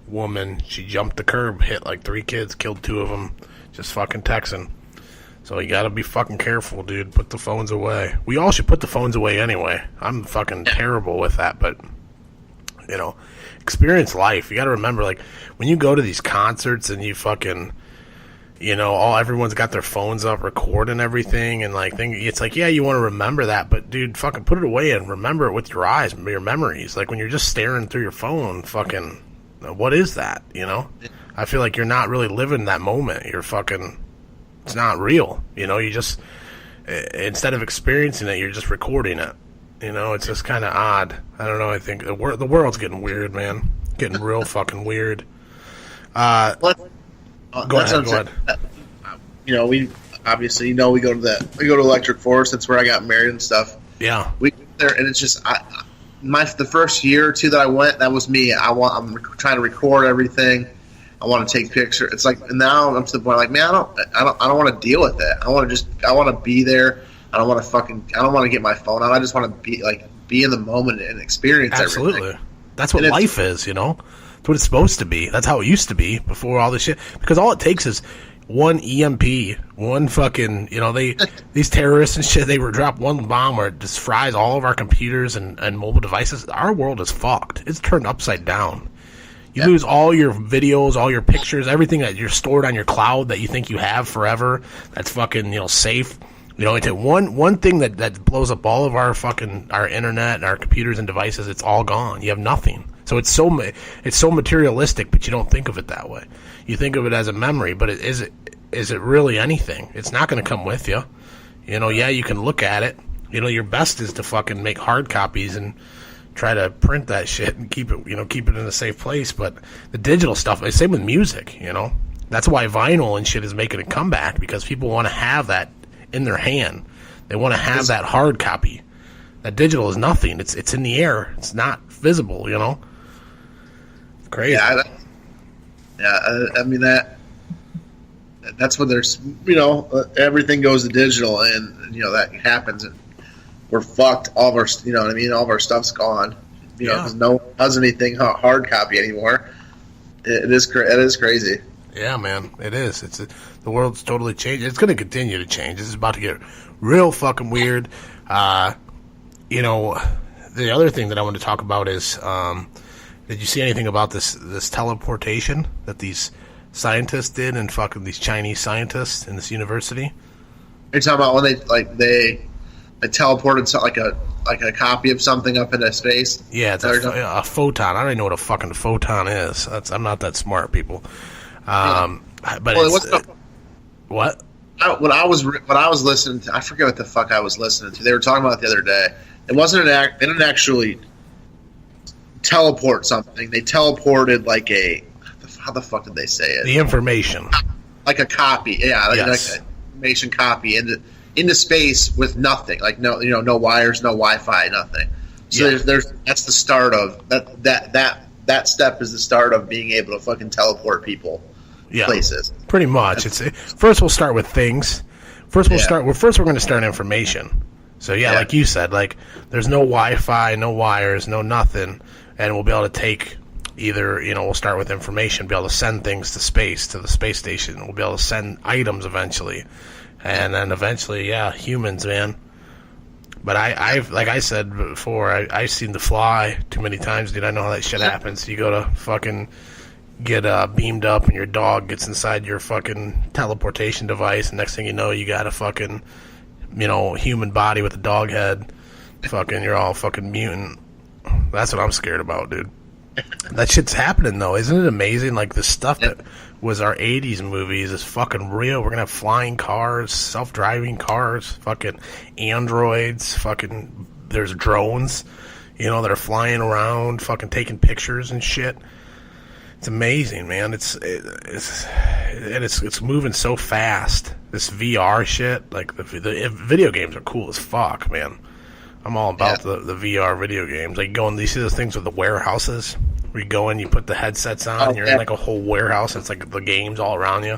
woman. She jumped the curb, hit like 3 kids, killed 2 of them, just fucking texting. So you gotta be fucking careful, dude. Put the phones away. We all should put the phones away anyway. I'm fucking terrible with that, but, you know, experience life. You gotta remember, like, when you go to these concerts and you fucking... You know, everyone's got their phones up recording everything, and like, it's like, yeah, you want to remember that, but dude, fucking put it away and remember it with your eyes, your memories. Like when you're just staring through your phone, fucking, what is that? You know, I feel like you're not really living that moment. You're fucking, it's not real. You know, you just instead of experiencing it, you're just recording it. You know, it's just kind of odd. I don't know. I think the world's getting weird, man. Getting real fucking weird. Go ahead. You know, we obviously, you know, we go to Electric Forest. That's where I got married and stuff. Yeah, we there, and it's just the first year or 2 that I went, that was me. I'm trying to record everything. I want to take pictures. It's like now I'm to the point like, man, I don't want to deal with it. I want to be there. I don't want to get my phone out. I just want to be in the moment and experience Absolutely. Everything. That's what life is, you know. That's what it's supposed to be. That's how it used to be before all this shit. Because all it takes is one EMP, one fucking, you know, these terrorists and shit, they were drop one bomb where it just fries all of our computers and mobile devices. Our world is fucked. It's turned upside down. You lose all your videos, all your pictures, everything that you're stored on your cloud that you think you have forever. That's fucking, you know, safe. You know, it's one thing that blows up all of our internet and our computers and devices. It's all gone. You have nothing. So it's so materialistic, but you don't think of it that way. You think of it as a memory, but is it really anything? It's not going to come with you. You know, yeah, you can look at it. You know, your best is to fucking make hard copies and try to print that shit and keep it in a safe place. But the digital stuff, same with music. You know, that's why vinyl and shit is making a comeback, because people want to have that in their hand. They want to have that hard copy. That digital is nothing. It's in the air. It's not visible. You know. Crazy. I mean that's when there's, you know, everything goes to digital, and you know that happens, and we're fucked. All of our, you know what I mean, all of our stuff's gone. You know, because no one does anything hard copy anymore. It is crazy. Yeah, man, it is. The world's totally changed. It's going to continue to change. This is about to get real fucking weird. You know, the other thing that I want to talk about is. Did you see anything about this teleportation that these scientists did, and fucking these Chinese scientists in this university? You're talking about when they teleported like like a copy of something up into space. Yeah, it's a photon. I don't even know what a fucking photon is. I'm not that smart, people. But what? What I was listening to, I forget what the fuck I was listening to. They were talking about it the other day. It wasn't an act. They didn't actually teleport something. They teleported like how the fuck did they say it? The information, like a copy. Yeah, like yes. an information copy into space with nothing. Like no wires, no Wi-Fi, nothing. So there's that's the start of that step is the start of being able to fucking teleport people. Yeah, places. Pretty much. First we'll start with things. First we're going to start information. So like you said, like there's no Wi-Fi, no wires, no nothing, and we'll be able to take either we'll start with information, be able to send things to space, to the space station. We'll be able to send items eventually, and then eventually, humans, man. But I've like I said before, I've seen The Fly too many times, dude. I know how that shit happens. You go to fucking get beamed up and your dog gets inside your fucking teleportation device, and next thing you know, you got a fucking human body with a dog head. Fucking you're all fucking mutant. That's what I'm scared about, dude. That shit's happening though. Isn't it amazing? Like the stuff that was our 80s movies is fucking real. We're gonna have flying cars, self-driving cars, fucking androids, fucking there's drones that are flying around, fucking taking pictures and shit. It's amazing, man. It's moving so fast. This VR shit, like the video games are cool as fuck, man. I'm all about the VR video games. Like you see those things with the warehouses where you go in, you put the headsets on, and you're in like a whole warehouse. It's like the games all around you.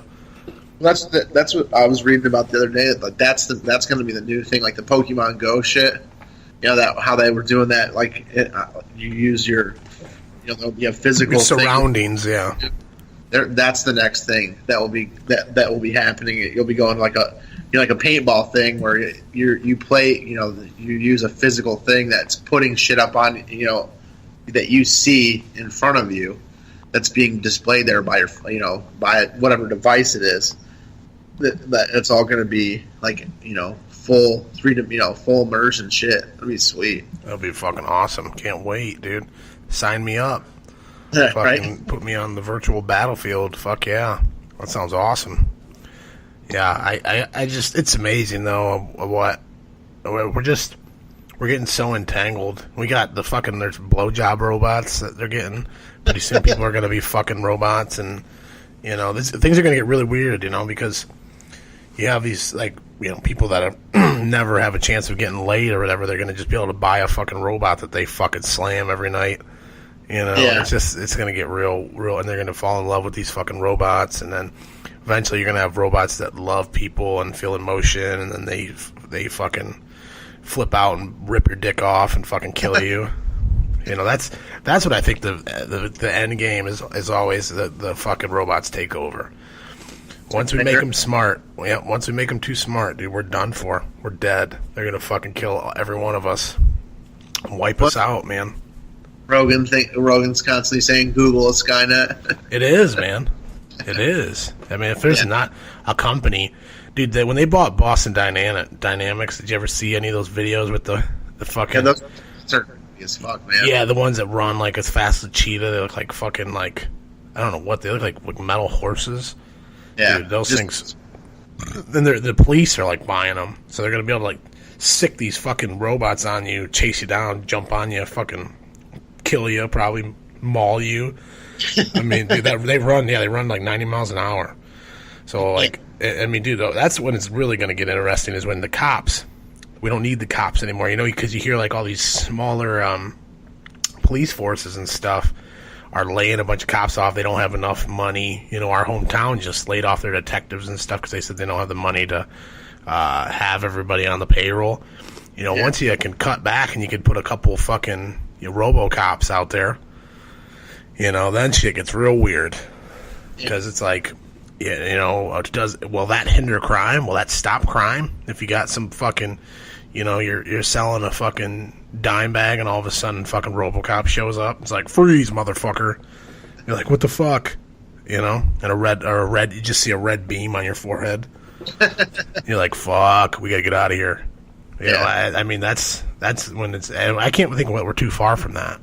That's what I was reading about the other day. Like that's going to be the new thing, like the Pokemon Go shit. That how they were doing that. Like you use your you have physical surroundings, things. That's the next thing that will be happening. You'll be going like a paintball thing where you play. You use a physical thing that's putting shit up on that you see in front of you, that's being displayed there by your by whatever device it is. That it's all going to be like full full immersion shit. That'd be sweet. That'll be fucking awesome. Can't wait, dude. Sign me up. Right? Put me on the virtual battlefield. Fuck yeah. That sounds awesome. Yeah, I just, it's amazing though what we're getting so entangled. We got there's blowjob robots that they're getting. Pretty soon people are going to be fucking robots, and things are going to get really weird, because you have these people that never have a chance of getting laid or whatever. They're going to just be able to buy a fucking robot that they fucking slam every night. It's going to get real, and they're going to fall in love with these fucking robots, and then eventually you're going to have robots that love people and feel emotion, and then they fucking flip out and rip your dick off and fucking kill you. That's what I think the end game is always the fucking robots take over. Once we make them smart, once we make them too smart, dude, we're done for. We're dead. They're going to fucking kill every one of us and wipe us out, man. Rogan's constantly saying Google is Skynet. It is, man. It is. I mean, if there's not a company, dude, when they bought Boston Dynamics, did you ever see any of those videos with the fucking? Yeah, those are creepy as fuck, man. Yeah, the ones that run like as fast as a cheetah. They look like fucking I don't know what they look like metal horses. Yeah, dude, those things. Then the police are buying them, so they're gonna be able to sick these fucking robots on you, chase you down, jump on you, fucking kill you, probably maul you. I mean, dude, they run 90 miles an hour. So I mean, dude, that's when it's really going to get interesting, is when the cops, we don't need the cops anymore, because you hear all these smaller police forces and stuff are laying a bunch of cops off. They don't have enough money. Our hometown just laid off their detectives and stuff because they said they don't have the money to have everybody on the payroll. Once you can cut back and you can put a couple fucking RoboCops out there, then shit gets real weird, because it's will that hinder crime? Will that stop crime? If you got some fucking, you're selling a fucking dime bag and all of a sudden fucking RoboCop shows up. It's like, freeze, motherfucker. You're like, what the fuck? And a red, you just see a red beam on your forehead. You're like, fuck, we gotta get out of here. I mean, that's That's when it's. I can't think we're too far from that.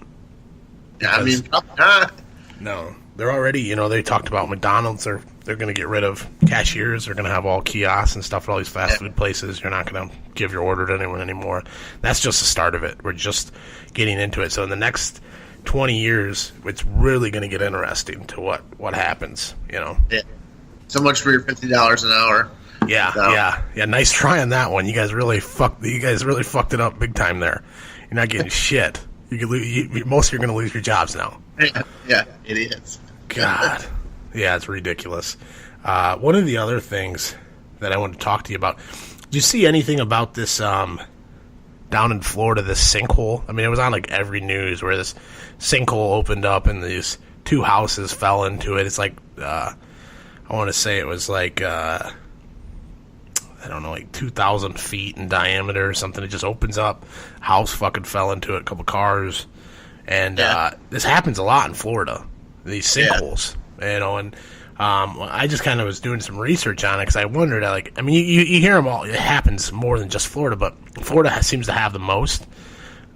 Yeah, I mean, probably not. No, they're already. They talked about McDonald's. They're going to get rid of cashiers. They're going to have all kiosks and stuff at all these fast food places. You're not going to give your order to anyone anymore. That's just the start of it. We're just getting into it. So in the next 20 years, it's really going to get interesting to what happens. Yeah. So much for your $50 an hour. Yeah. Nice try on that one. You guys really fucked it up big time there. You're not getting shit. You could lose, most of you are going to lose your jobs now. Yeah, idiots. God. Yeah, it's ridiculous. One of the other things that I wanted to talk to you about, did you see anything about this down in Florida, this sinkhole? I mean, it was on like every news where this sinkhole opened up and these two houses fell into it. It's like, I want to say it was like, I don't know, like 2,000 feet in diameter or something. It just opens up. House fucking fell into it, a couple cars. And this happens a lot in Florida, these sinkholes. And I just kind of was doing some research on it because I wondered, you hear them all. It happens more than just Florida, but Florida seems to have the most.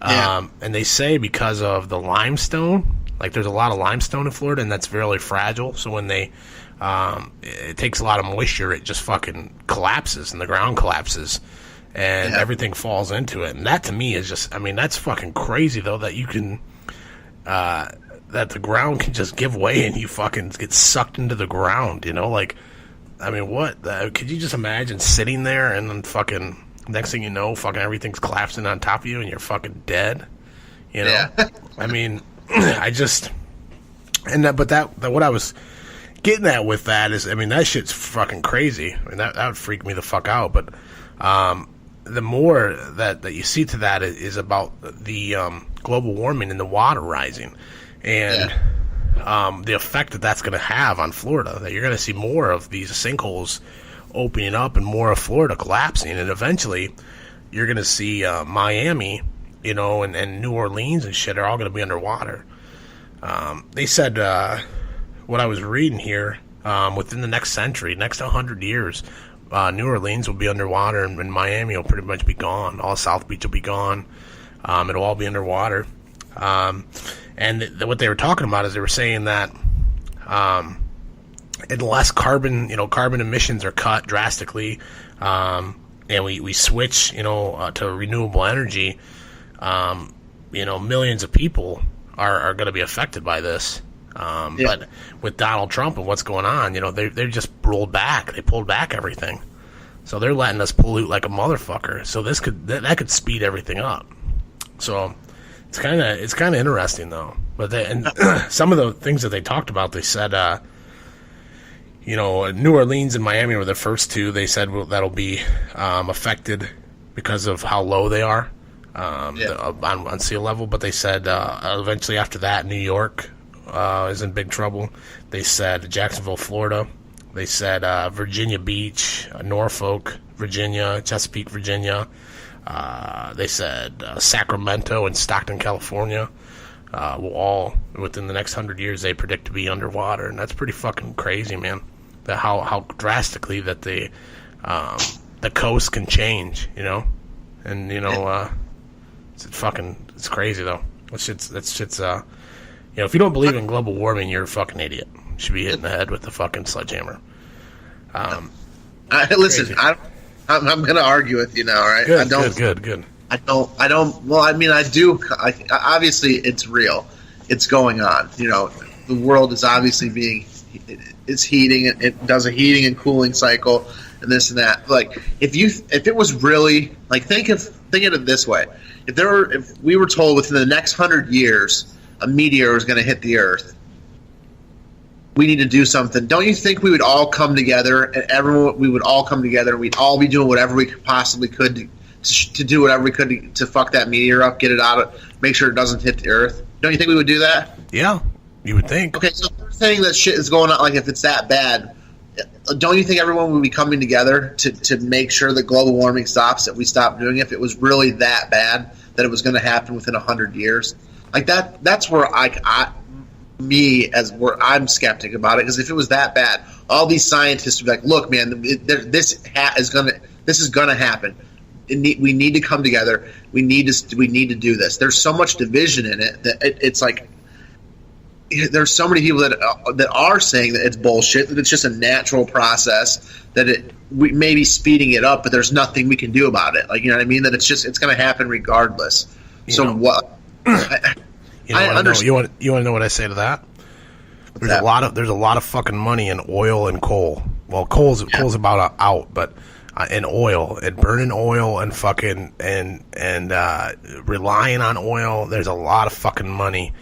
And they say because of the limestone, like there's a lot of limestone in Florida, and that's really fragile. So when it takes a lot of moisture, it just fucking collapses, and the ground collapses, and everything falls into it. And that to me is just, that's fucking crazy though, that you can, that the ground can just give way and you fucking get sucked into the ground, what? Could you just imagine sitting there and then fucking, next thing you know, fucking everything's collapsing on top of you and you're fucking dead, Yeah. What I was getting at with that is, that shit's fucking crazy. That would freak me the fuck out. But the more that you see to that is about the global warming and the water rising, and the effect that's going to have on Florida. That you're going to see more of these sinkholes opening up and more of Florida collapsing, and eventually you're going to see Miami, and New Orleans and shit are all going to be underwater. They said, what I was reading here, within the next century, next 100 years, New Orleans will be underwater and Miami will pretty much be gone. All South Beach will be gone. It'll all be underwater. And what they were talking about is they were saying that unless carbon emissions are cut drastically, and we switch, to renewable energy, millions of people are going to be affected by this. But with Donald Trump and what's going on, they just rolled back. They pulled back everything. So they're letting us pollute like a motherfucker. So that could speed everything up. So it's kind of interesting though. But some of the things that they talked about, they said, New Orleans and Miami were the first two. They said that'll be affected because of how low they are on sea level. But they said eventually after that, New York is in big trouble. They said Jacksonville, Florida. They said Virginia Beach, Norfolk, Virginia, Chesapeake, Virginia. They said Sacramento and Stockton, California will all, within the next 100 years, they predict to be underwater. And that's pretty fucking crazy, man. That how drastically that the coast can change, And, it's crazy, though. That shit's if you don't believe in global warming, you're a fucking idiot. You should be hit in the head with a fucking sledgehammer. Listen, I'm going to argue with you now, right? Good. I don't. Well, I do. Obviously, it's real. It's going on. The world is obviously it's heating. It does a heating and cooling cycle, and this and that. Like, if it was really like, think of it this way: if we were told within the next 100 years a meteor was going to hit the Earth, we need to do something. Don't you think we would all come together, and we would all come together, and we'd all be doing whatever we possibly could to do whatever we could to fuck that meteor up, get it out, make sure it doesn't hit the Earth? Don't you think we would do that? Yeah, you would think. Okay, so if we're saying that shit is going on, like if it's that bad, don't you think everyone would be coming together to make sure that global warming stops, that we stop doing it, if it was really that bad that it was going to happen within 100 years? Like that's where I'm skeptic about it, because if it was that bad, all these scientists would be like, "Look, man, this is gonna happen. we need to come together. We need to do this. There's so much division in it that it's like there's so many people that are saying that it's bullshit, that it's just a natural process, that we may be speeding it up, but there's nothing we can do about it. Like, you know what I mean? That it's going to happen regardless. What? I understand. You want to know what I say to that? There's a lot of fucking money in oil and coal. Well, coal's about out, but in oil and burning oil and fucking and relying on oil. There's a lot of fucking money,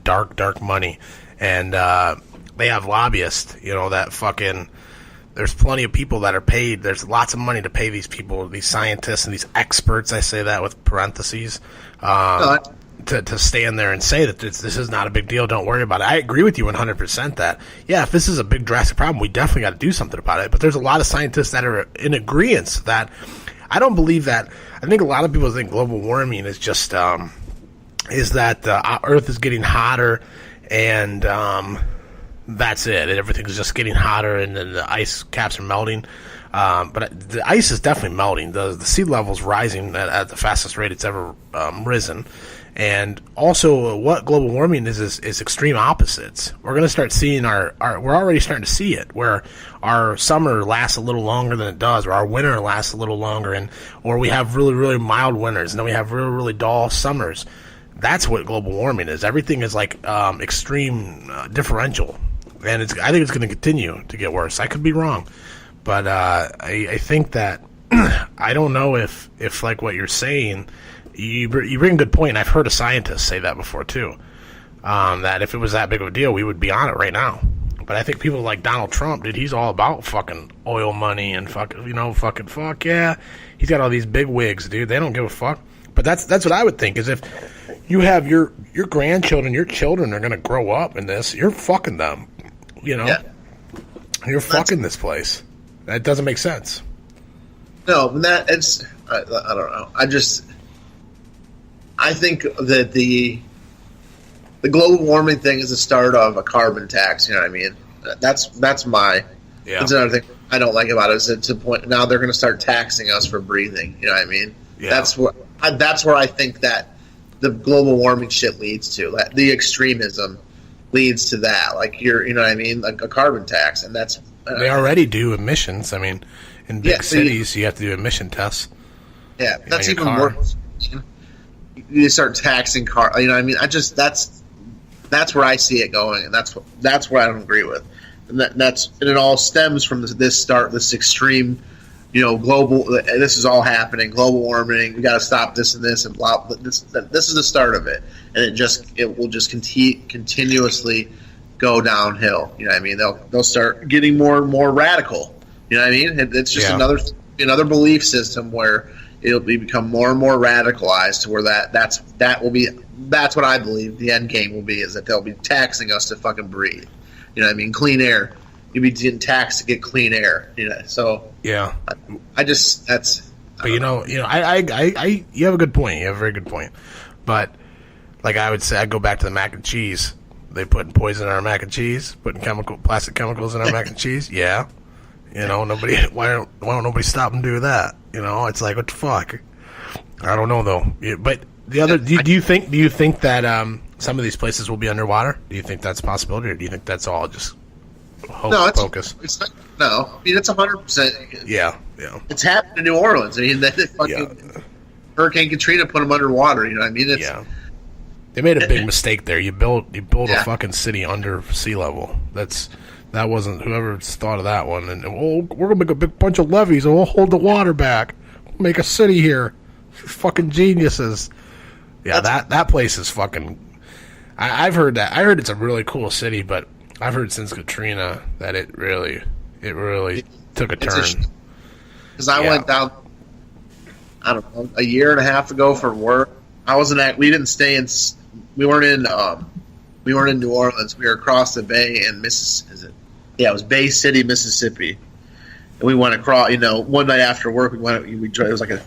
dark money, and they have lobbyists. You know that fucking. There's plenty of people that are paid. There's lots of money to pay these people, these scientists and these experts. I say that with parentheses. To stand there and say that this is not a big deal, don't worry about it. I agree with you 100% that, if this is a big drastic problem, we definitely got to do something about it. But there's a lot of scientists that are in agreement that I don't believe that. I think a lot of people think global warming is just is that the Earth is getting hotter and that's it. Everything's just getting hotter and then the ice caps are melting. But the ice is definitely melting. The sea level's rising at the fastest rate it's ever risen. And also, what global warming is extreme opposites. We're going to start seeing we're already starting to see it, where our summer lasts a little longer than it does, or our winter lasts a little longer, or we have really, really mild winters, and then we have really, really dull summers. That's what global warming is. Everything is like extreme differential, and I think it's going to continue to get worse. I could be wrong, but I think that I don't know if like what you're saying. You bring a good point, and I've heard a scientist say that before, too, that if it was that big of a deal, we would be on it right now. But I think people like Donald Trump, dude, he's all about fucking oil money and fucking, fuck, yeah. He's got all these big wigs, dude. They don't give a fuck. But that's what I would think, is if you have your grandchildren, your children are going to grow up in this, you're fucking them, Yeah. You're fucking this place. That doesn't make sense. No, it's, I don't know. I think that the global warming thing is the start of a carbon tax. You know what I mean? That's my. Yeah. That's another thing I don't like about it, is that to point now they're going to start taxing us for breathing. You know what I mean? Yeah. That's where I think that the global warming shit leads to. The extremism leads to that. Like you know what I mean? Like a carbon tax, and that's. They already do emissions. I mean, in big cities, you have to do emission tests. Yeah, that's even worse. You start taxing car. You know what I mean? That's where I see it going, and that's where I don't agree with. And it all stems from this extreme, global. This is all happening. Global warming. We got to stop this and this and blah. This is the start of it, and it will just continuously go downhill. You know what I mean? They'll start getting more and more radical. You know what I mean? It's just another belief system where it'll become more and more radicalized to where that's what I believe the end game will be, is that they'll be taxing us to fucking breathe. You know what I mean? Clean air. You'll be getting taxed to get clean air. So yeah. I just that's. But you have a good point. You have a very good point. But like I would say, I'd go back to the mac and cheese. They putting poison in our mac and cheese, putting plastic chemicals in our mac and cheese. Yeah. Nobody. Why don't nobody stop and do that? It's like, what the fuck? I don't know though. But the other, do you think that some of these places will be underwater? Do you think that's a possibility, or do you think that's all just focus? No, I mean it's 100%. Yeah. It's happened in New Orleans. I mean, Hurricane Katrina put them underwater. You know what I mean? They made a big mistake there. You build a fucking city under sea level. That wasn't whoever thought of that one. And we're gonna make a big bunch of levees and we'll hold the water back. We'll make a city here. Fucking geniuses. Yeah, that place is fucking. I've heard that. I heard it's a really cool city, but I've heard since Katrina that it really took a turn. Because I went down, I don't know, a year and a half ago for work. We didn't stay in. We weren't in New Orleans. We were across the bay in Mississippi. Yeah, it was Bay City, Mississippi. And we went across. One night after work, it was like a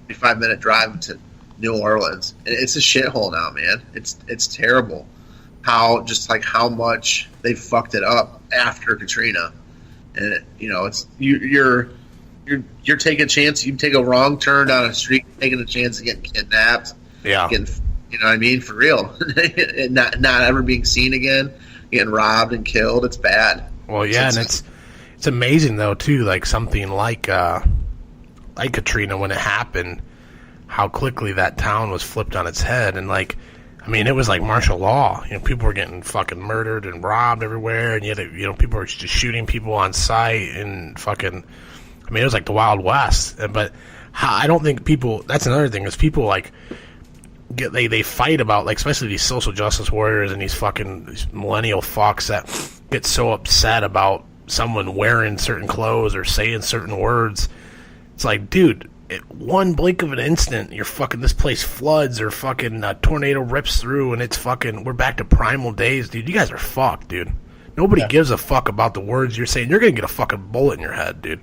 45-minute drive to New Orleans. And it's a shithole now, man. It's terrible. How much they fucked it up after Katrina, and it's you're you're taking a chance. You take a wrong turn down a street, taking a chance of getting kidnapped. Yeah. You know what I mean? For real. not ever being seen again, getting robbed and killed. It's bad. Well, yeah, and it's amazing though too. Like something like Katrina, when it happened, how quickly that town was flipped on its head, and like, I mean, it was like martial law. You know, people were getting fucking murdered and robbed everywhere, and yet, you know, people were just shooting people on sight and fucking. I mean, it was like the Wild West. But I don't think people. That's another thing is people like they fight about, like, especially these social justice warriors and these millennial fucks that get so upset about someone wearing certain clothes or saying certain words. It's like, dude, one blink of an instant, this place floods or fucking a tornado rips through and it's fucking, we're back to primal days, dude. You guys are fucked, dude. Nobody gives a fuck about the words you're saying. You're gonna get a fucking bullet in your head, dude.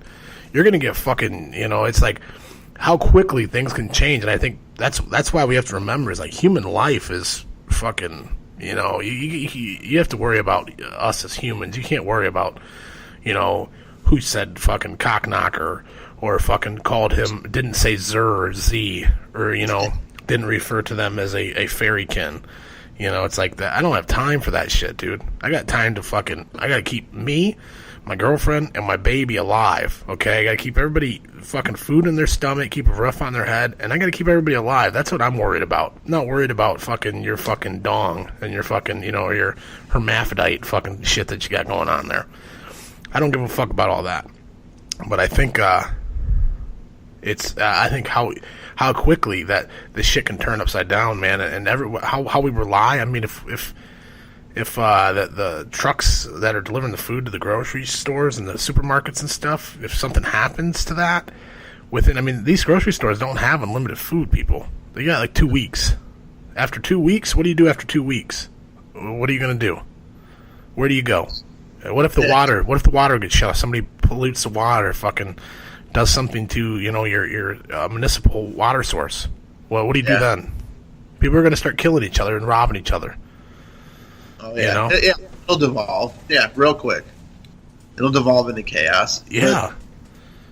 You're gonna get fucking, you know, it's like how quickly things can change. And I think that's why we have to remember is like human life is fucking, you know, you have to worry about us as humans. You can't worry about, you know, who said fucking cock knocker or fucking called him, didn't say Zer or Z, or, you know, didn't refer to them as a fairykin. You know, it's like that. I don't have time for that shit, dude. I got time to I gotta keep me, my girlfriend, and my baby alive, okay? I gotta keep everybody fucking food in their stomach, keep a roof on their head, and I gotta keep everybody alive. That's what I'm worried about. I'm not worried about fucking your fucking dong and your fucking, you know, your hermaphrodite fucking shit that you got going on there. I don't give a fuck about all that. But I think, I think how quickly that this shit can turn upside down, man, and how we rely. I mean, if the trucks that are delivering the food to the grocery stores and the supermarkets and stuff, if something happens to that, I mean, these grocery stores don't have unlimited food, people. They got like 2 weeks. After 2 weeks, what do you do after 2 weeks? What are you gonna do? Where do you go? What if the water gets shut off? Somebody pollutes the water, fucking does something to, you know, your municipal water source. Well, what do you do then? People are going to start killing each other and robbing each other. Oh, yeah. You know? Yeah, it'll devolve. Yeah, real quick. It'll devolve into chaos. Yeah.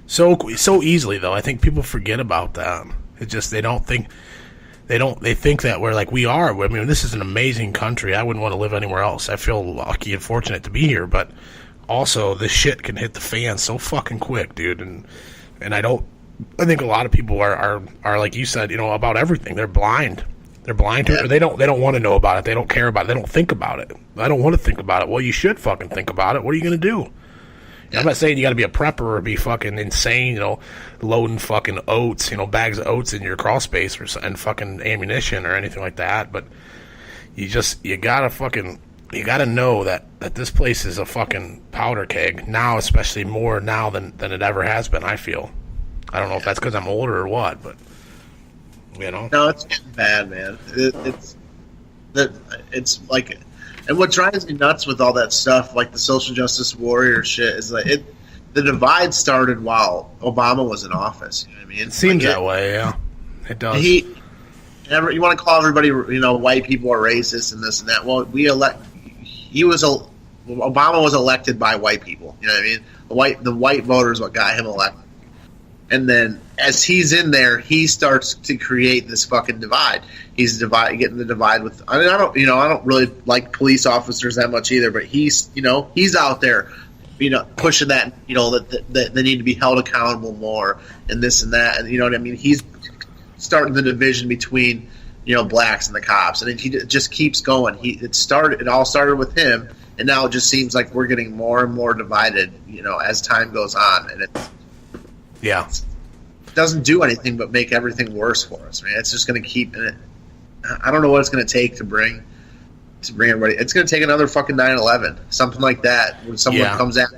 So easily, though. I think people forget about that. It's just they think that we're like we are. I mean, this is an amazing country. I wouldn't want to live anywhere else. I feel lucky and fortunate to be here, but also this shit can hit the fan so fucking quick, dude. And I think a lot of people are like you said, you know, about everything. They're blind. They're blind to it, or they don't want to know about it. They don't care about it. They don't think about it. I don't want to think about it. Well, you should fucking think about it. What are you going to do? Yeah. I'm not saying you got to be a prepper or be fucking insane, you know, loading fucking oats, you know, bags of oats in your crawl space and fucking ammunition or anything like that. But you gotta know that this place is a fucking powder keg now, especially more now than it ever has been. I feel. I don't know if that's because I'm older or what, but you know. No, it's getting bad, man. It's like, and what drives me nuts with all that stuff, like the social justice warrior shit, is like the divide started while Obama was in office. You know what I mean? It seems that way, yeah. It does. You want to call everybody, you know, white people are racist and this and that. Well, Obama was elected by white people. You know what I mean? The white voters what got him elected. And then as he's in there, he starts to create this fucking divide. He's getting the divide with. I mean, I don't really like police officers that much either. But he's out there, you know, pushing that, you know, that they need to be held accountable more and this and that. And you know what I mean? He's starting the division between, you know, blacks and the cops, and he just keeps going. It all started with him, and now it just seems like we're getting more and more divided, you know, as time goes on, and it doesn't do anything but make everything worse for us, man. It's just going to keep. I don't know what it's going to take to bring everybody. It's going to take another fucking 9/11, something like that, when someone comes out.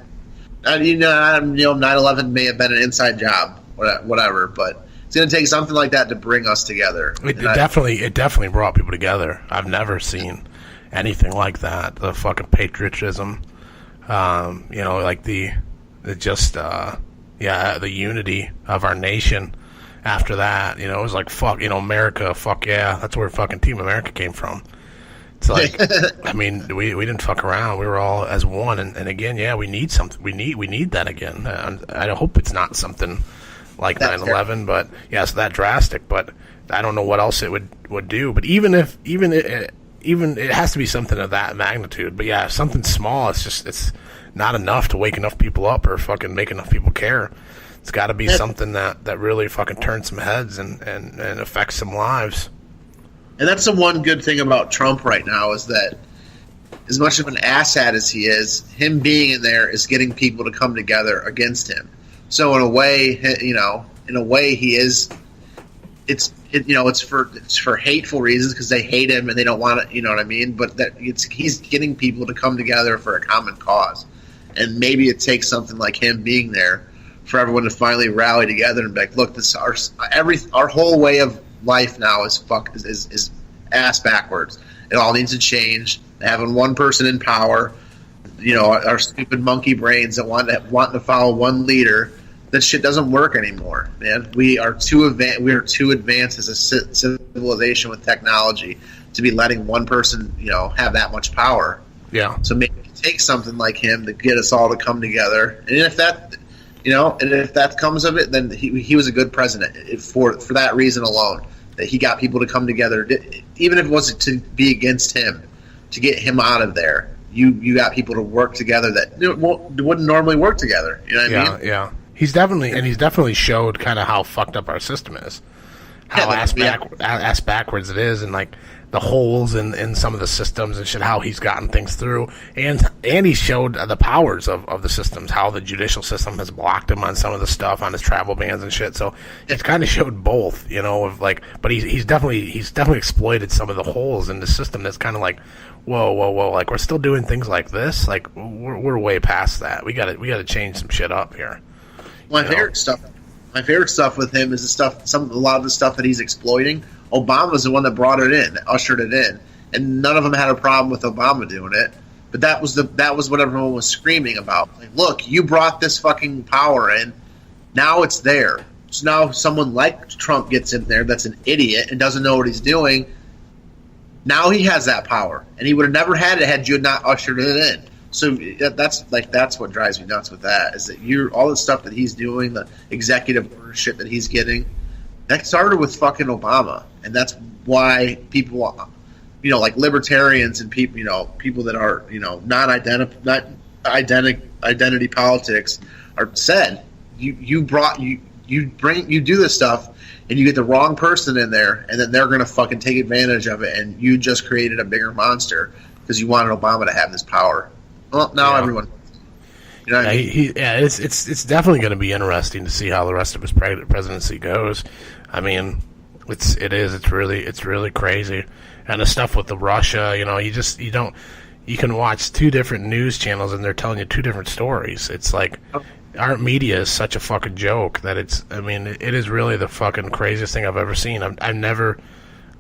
You know, 9/11 may have been an inside job, whatever, but. It's going to take something like that to bring us together. It definitely brought people together. I've never seen anything like that. The fucking patriotism, you know, like the unity of our nation. After that, you know, it was like fuck, you know, America, fuck yeah, that's where fucking Team America came from. It's like, I mean, we didn't fuck around. We were all as one. And again, yeah, we need something. We need that again. I hope it's not something like 9/11, but yeah, it's that drastic. But I don't know what else it would do. But even it has to be something of that magnitude. But yeah, something small. It's not enough to wake enough people up or fucking make enough people care. It's got to be something that really fucking turns some heads and affects some lives. And that's the one good thing about Trump right now is that as much of an asshat as he is, him being in there is getting people to come together against him. So in a way, he is. It's for hateful reasons because they hate him and they don't want to. You know what I mean? But he's getting people to come together for a common cause, and maybe it takes something like him being there for everyone to finally rally together and be like, look, this our whole way of life now is ass backwards. It all needs to change. Having one person in power, our stupid monkey brains that want to follow one leader, that shit doesn't work anymore, man. We are too advanced as a civilization with technology to be letting one person, have that much power. Yeah. So maybe it takes something like him to get us all to come together. And if that comes of it, then he was a good president for that reason alone. That he got people to come together, even if it wasn't to be against him, to get him out of there. You got people to work together that wouldn't normally work together. You know what I mean? Yeah. He's definitely showed kind of how fucked up our system is, how ass backwards it is, and like the holes in some of the systems and shit. How he's gotten things through, and he showed the powers of the systems. How the judicial system has blocked him on some of the stuff on his travel bans and shit. So he's kind of showed both, but he's definitely exploited some of the holes in the system. That's kind of like, whoa, like we're still doing things like this. Like we're way past that. We got to change some shit up here. My favorite stuff with him is a lot of the stuff that he's exploiting. Obama's the one that brought it in, ushered it in, and none of them had a problem with Obama doing it. But that was what everyone was screaming about. Like, look, you brought this fucking power in. Now it's there. So now someone like Trump gets in there that's an idiot and doesn't know what he's doing. Now he has that power, and he would have never had it had you not ushered it in. So that's what drives me nuts with that, is that all the stuff that he's doing, the executive order shit that he's getting, that started with fucking Obama, and that's why people, like libertarians and people that are not identity politics are said you do this stuff and you get the wrong person in there, and then they're gonna fucking take advantage of it, and you just created a bigger monster because you wanted Obama to have this power. Well, now everyone. What I mean? It's definitely going to be interesting to see how the rest of his presidency goes. I mean, it's really crazy, and the stuff with the Russia, you can watch two different news channels and they're telling you two different stories. It's like our media is such a fucking joke that it is really the fucking craziest thing I've ever seen. I never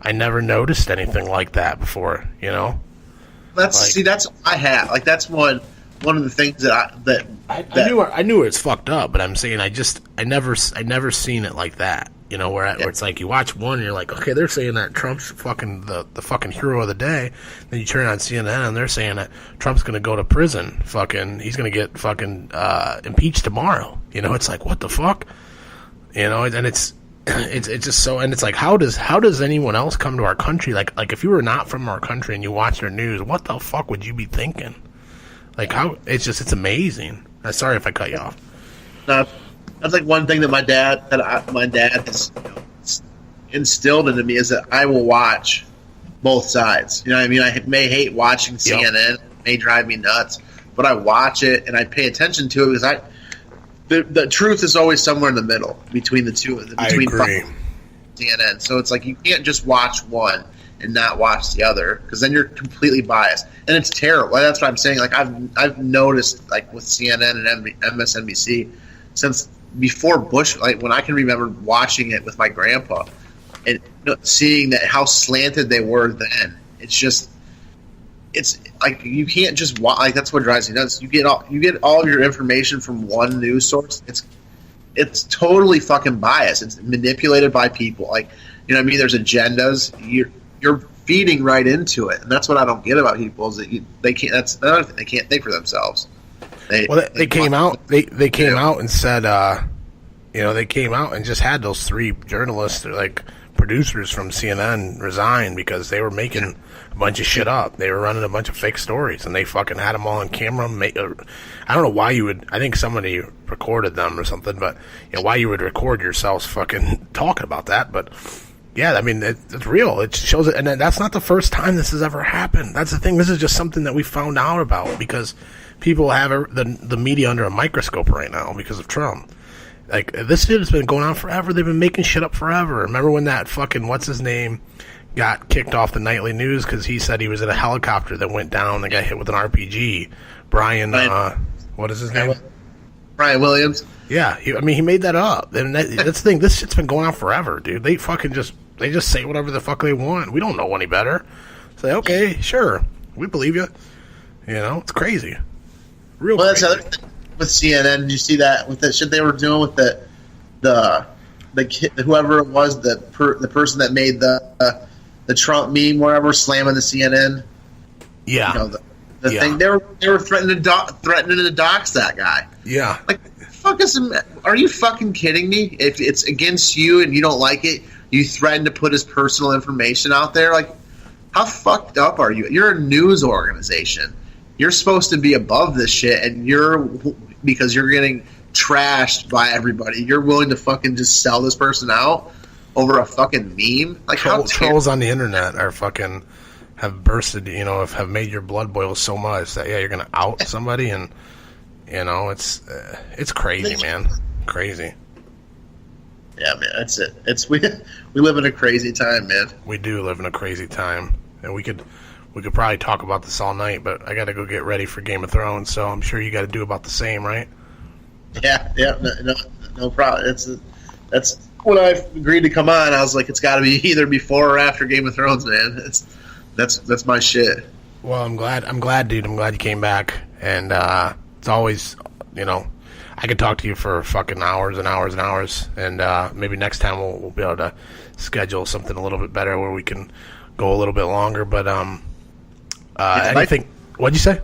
noticed anything like that before. That's what I have. Like that's one of the things I knew it's fucked up, but I'm saying I never seen it like that. Where it's like you watch one and you're like, okay, they're saying that Trump's fucking the fucking hero of the day. Then you turn on CNN and they're saying that Trump's gonna go to prison. Fucking, he's gonna get fucking impeached tomorrow. It's like, what the fuck? And it's just so, and it's like, how does anyone else come to our country? Like if you were not from our country and you watch their news, what the fuck would you be thinking? Like how it's amazing. Sorry if I cut you off. No, that's like one thing that my dad has instilled into me is that I will watch both sides. You know what I mean? I may hate watching CNN, it may drive me nuts, but I watch it and I pay attention to it because the truth is always somewhere in the middle between the two. Between I agree. CNN. So it's like you can't just watch one and not watch the other because then you're completely biased, and it's terrible. That's what I'm saying. Like I've noticed, like with CNN and MSNBC, since before Bush, like when I can remember watching it with my grandpa and seeing that how slanted they were then. It's like you can't just watch. Like that's what drives me nuts. You get all of your information from one news source. It's totally fucking biased. It's manipulated by people. Like, you know what I mean? There's agendas. Your feeding right into it, and that's what I don't get about people is that they can't. That's another thing, they can't think for themselves. They came out. They came out and said, they came out and just had those 3 journalists, like producers from CNN, resign because they were making a bunch of shit up. They were running a bunch of fake stories, and they fucking had them all on camera. I don't know why you would. I think somebody recorded them or something, but why you would record yourselves fucking talking about that, but. Yeah, I mean, it's real. It shows it, and that's not the first time this has ever happened. That's the thing. This is just something that we found out about because people have the media under a microscope right now because of Trump. Like, this shit has been going on forever. They've been making shit up forever. Remember when that fucking, what's his name, got kicked off the nightly news because he said he was in a helicopter that went down and got hit with an RPG? Brian, what is his name? Brian Williams. Yeah, he made that up. And that's the thing. This shit's been going on forever, dude. They fucking just say whatever the fuck they want. We don't know any better. Say, okay, sure, we believe you. It's crazy. Real crazy. That's the other thing with CNN. Did you see that with the shit they were doing with the kid, whoever it was, the person that made the Trump meme, wherever, slamming the CNN. Yeah. The thing they were threatening to dox that guy. Yeah. Like, are you fucking kidding me? If it's against you and you don't like it, you threaten to put his personal information out there. Like, how fucked up are you? You're a news organization. You're supposed to be above this shit, and because you're getting trashed by everybody, you're willing to fucking just sell this person out over a fucking meme. Like, trolls on the internet are fucking have bursted. Have made your blood boil so much that you're gonna out somebody, and it's crazy, man. Crazy. Yeah, man, that's it. We live in a crazy time, man. We do live in a crazy time, and we could probably talk about this all night, but I got to go get ready for Game of Thrones, so I'm sure you got to do about the same, right? Yeah, no problem. That's when I agreed to come on. I was like, it's got to be either before or after Game of Thrones, man. That's my shit. Well, I'm glad, dude. I'm glad you came back, and it's always, I could talk to you for fucking hours and hours and hours, and maybe next time we'll be able to schedule something a little bit better where we can go a little bit longer. But anything? What'd you say?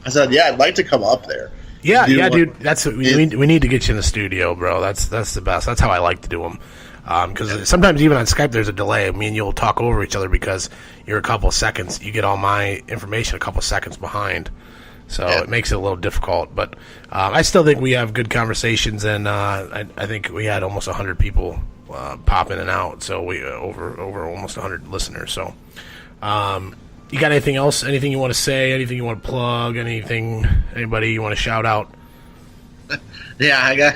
I said, yeah, I'd like to come up there. Yeah, dude. That's we need to get you in the studio, bro. That's the best. That's how I like to do them. Because sometimes even on Skype there's a delay. Me and you'll talk over each other because you're a couple seconds. You get all my information a couple seconds behind. So it makes it a little difficult, but I still think we have good conversations, and I think we had almost 100 people pop in and out, so we over almost 100 listeners. So, you got anything else? Anything you want to say? Anything you want to plug? Anybody you want to shout out? Yeah, I got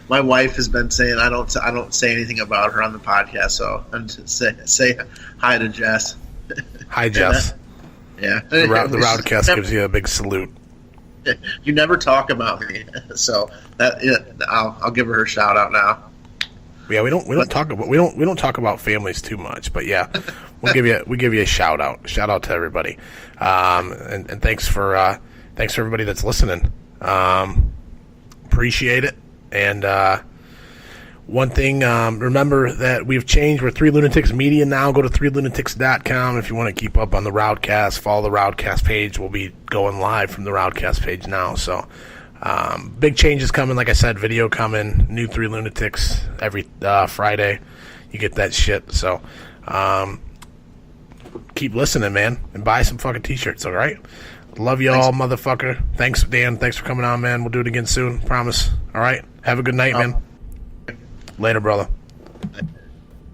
my wife has been saying I don't say anything about her on the podcast, so I'm just say hi to Jess. Hi, Jess. Yeah, the RowdCAST gives you a big salute. You never talk about me, so I'll give her a shout out now. Yeah, we don't talk about families too much, but yeah, we give you a shout out. Shout out to everybody, and thanks for everybody that's listening. Appreciate it. And one thing, remember that we've changed. We're 3 Lunatics Media now. Go to 3lunatics.com if you want to keep up on the RowdCAST. Follow the RowdCAST page. We'll be going live from the RowdCAST page now. So big changes coming. Like I said, video coming. New 3 Lunatics every Friday. You get that shit. So keep listening, man, and buy some fucking t-shirts. All right. Love you all, motherfucker. Thanks, Dan. Thanks for coming on, man. We'll do it again soon. Promise. All right. Have a good night, man. Later, brother.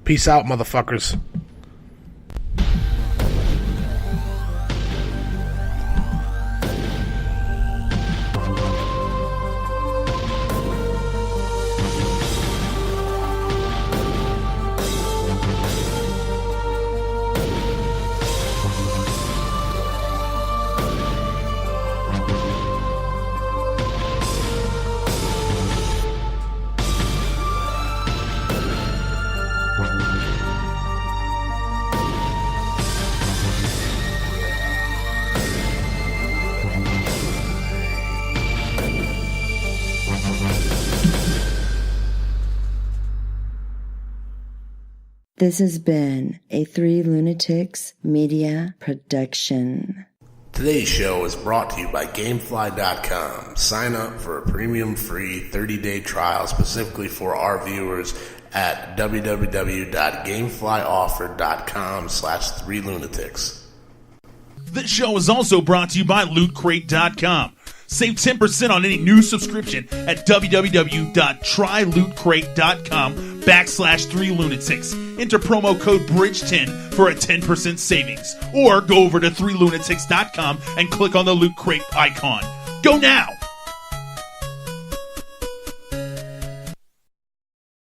Peace out, motherfuckers. This has been a Three Lunatics Media production. Today's show is brought to you by Gamefly.com. Sign up for a premium free 30-day trial specifically for our viewers at www.gameflyoffer.com/3lunatics. This show is also brought to you by LootCrate.com. Save 10% on any new subscription at www.trylootcrate.com/3lunatics. Enter promo code BRIDGE10 for a 10% savings. Or go over to 3lunatics.com and click on the Loot Crate icon. Go now!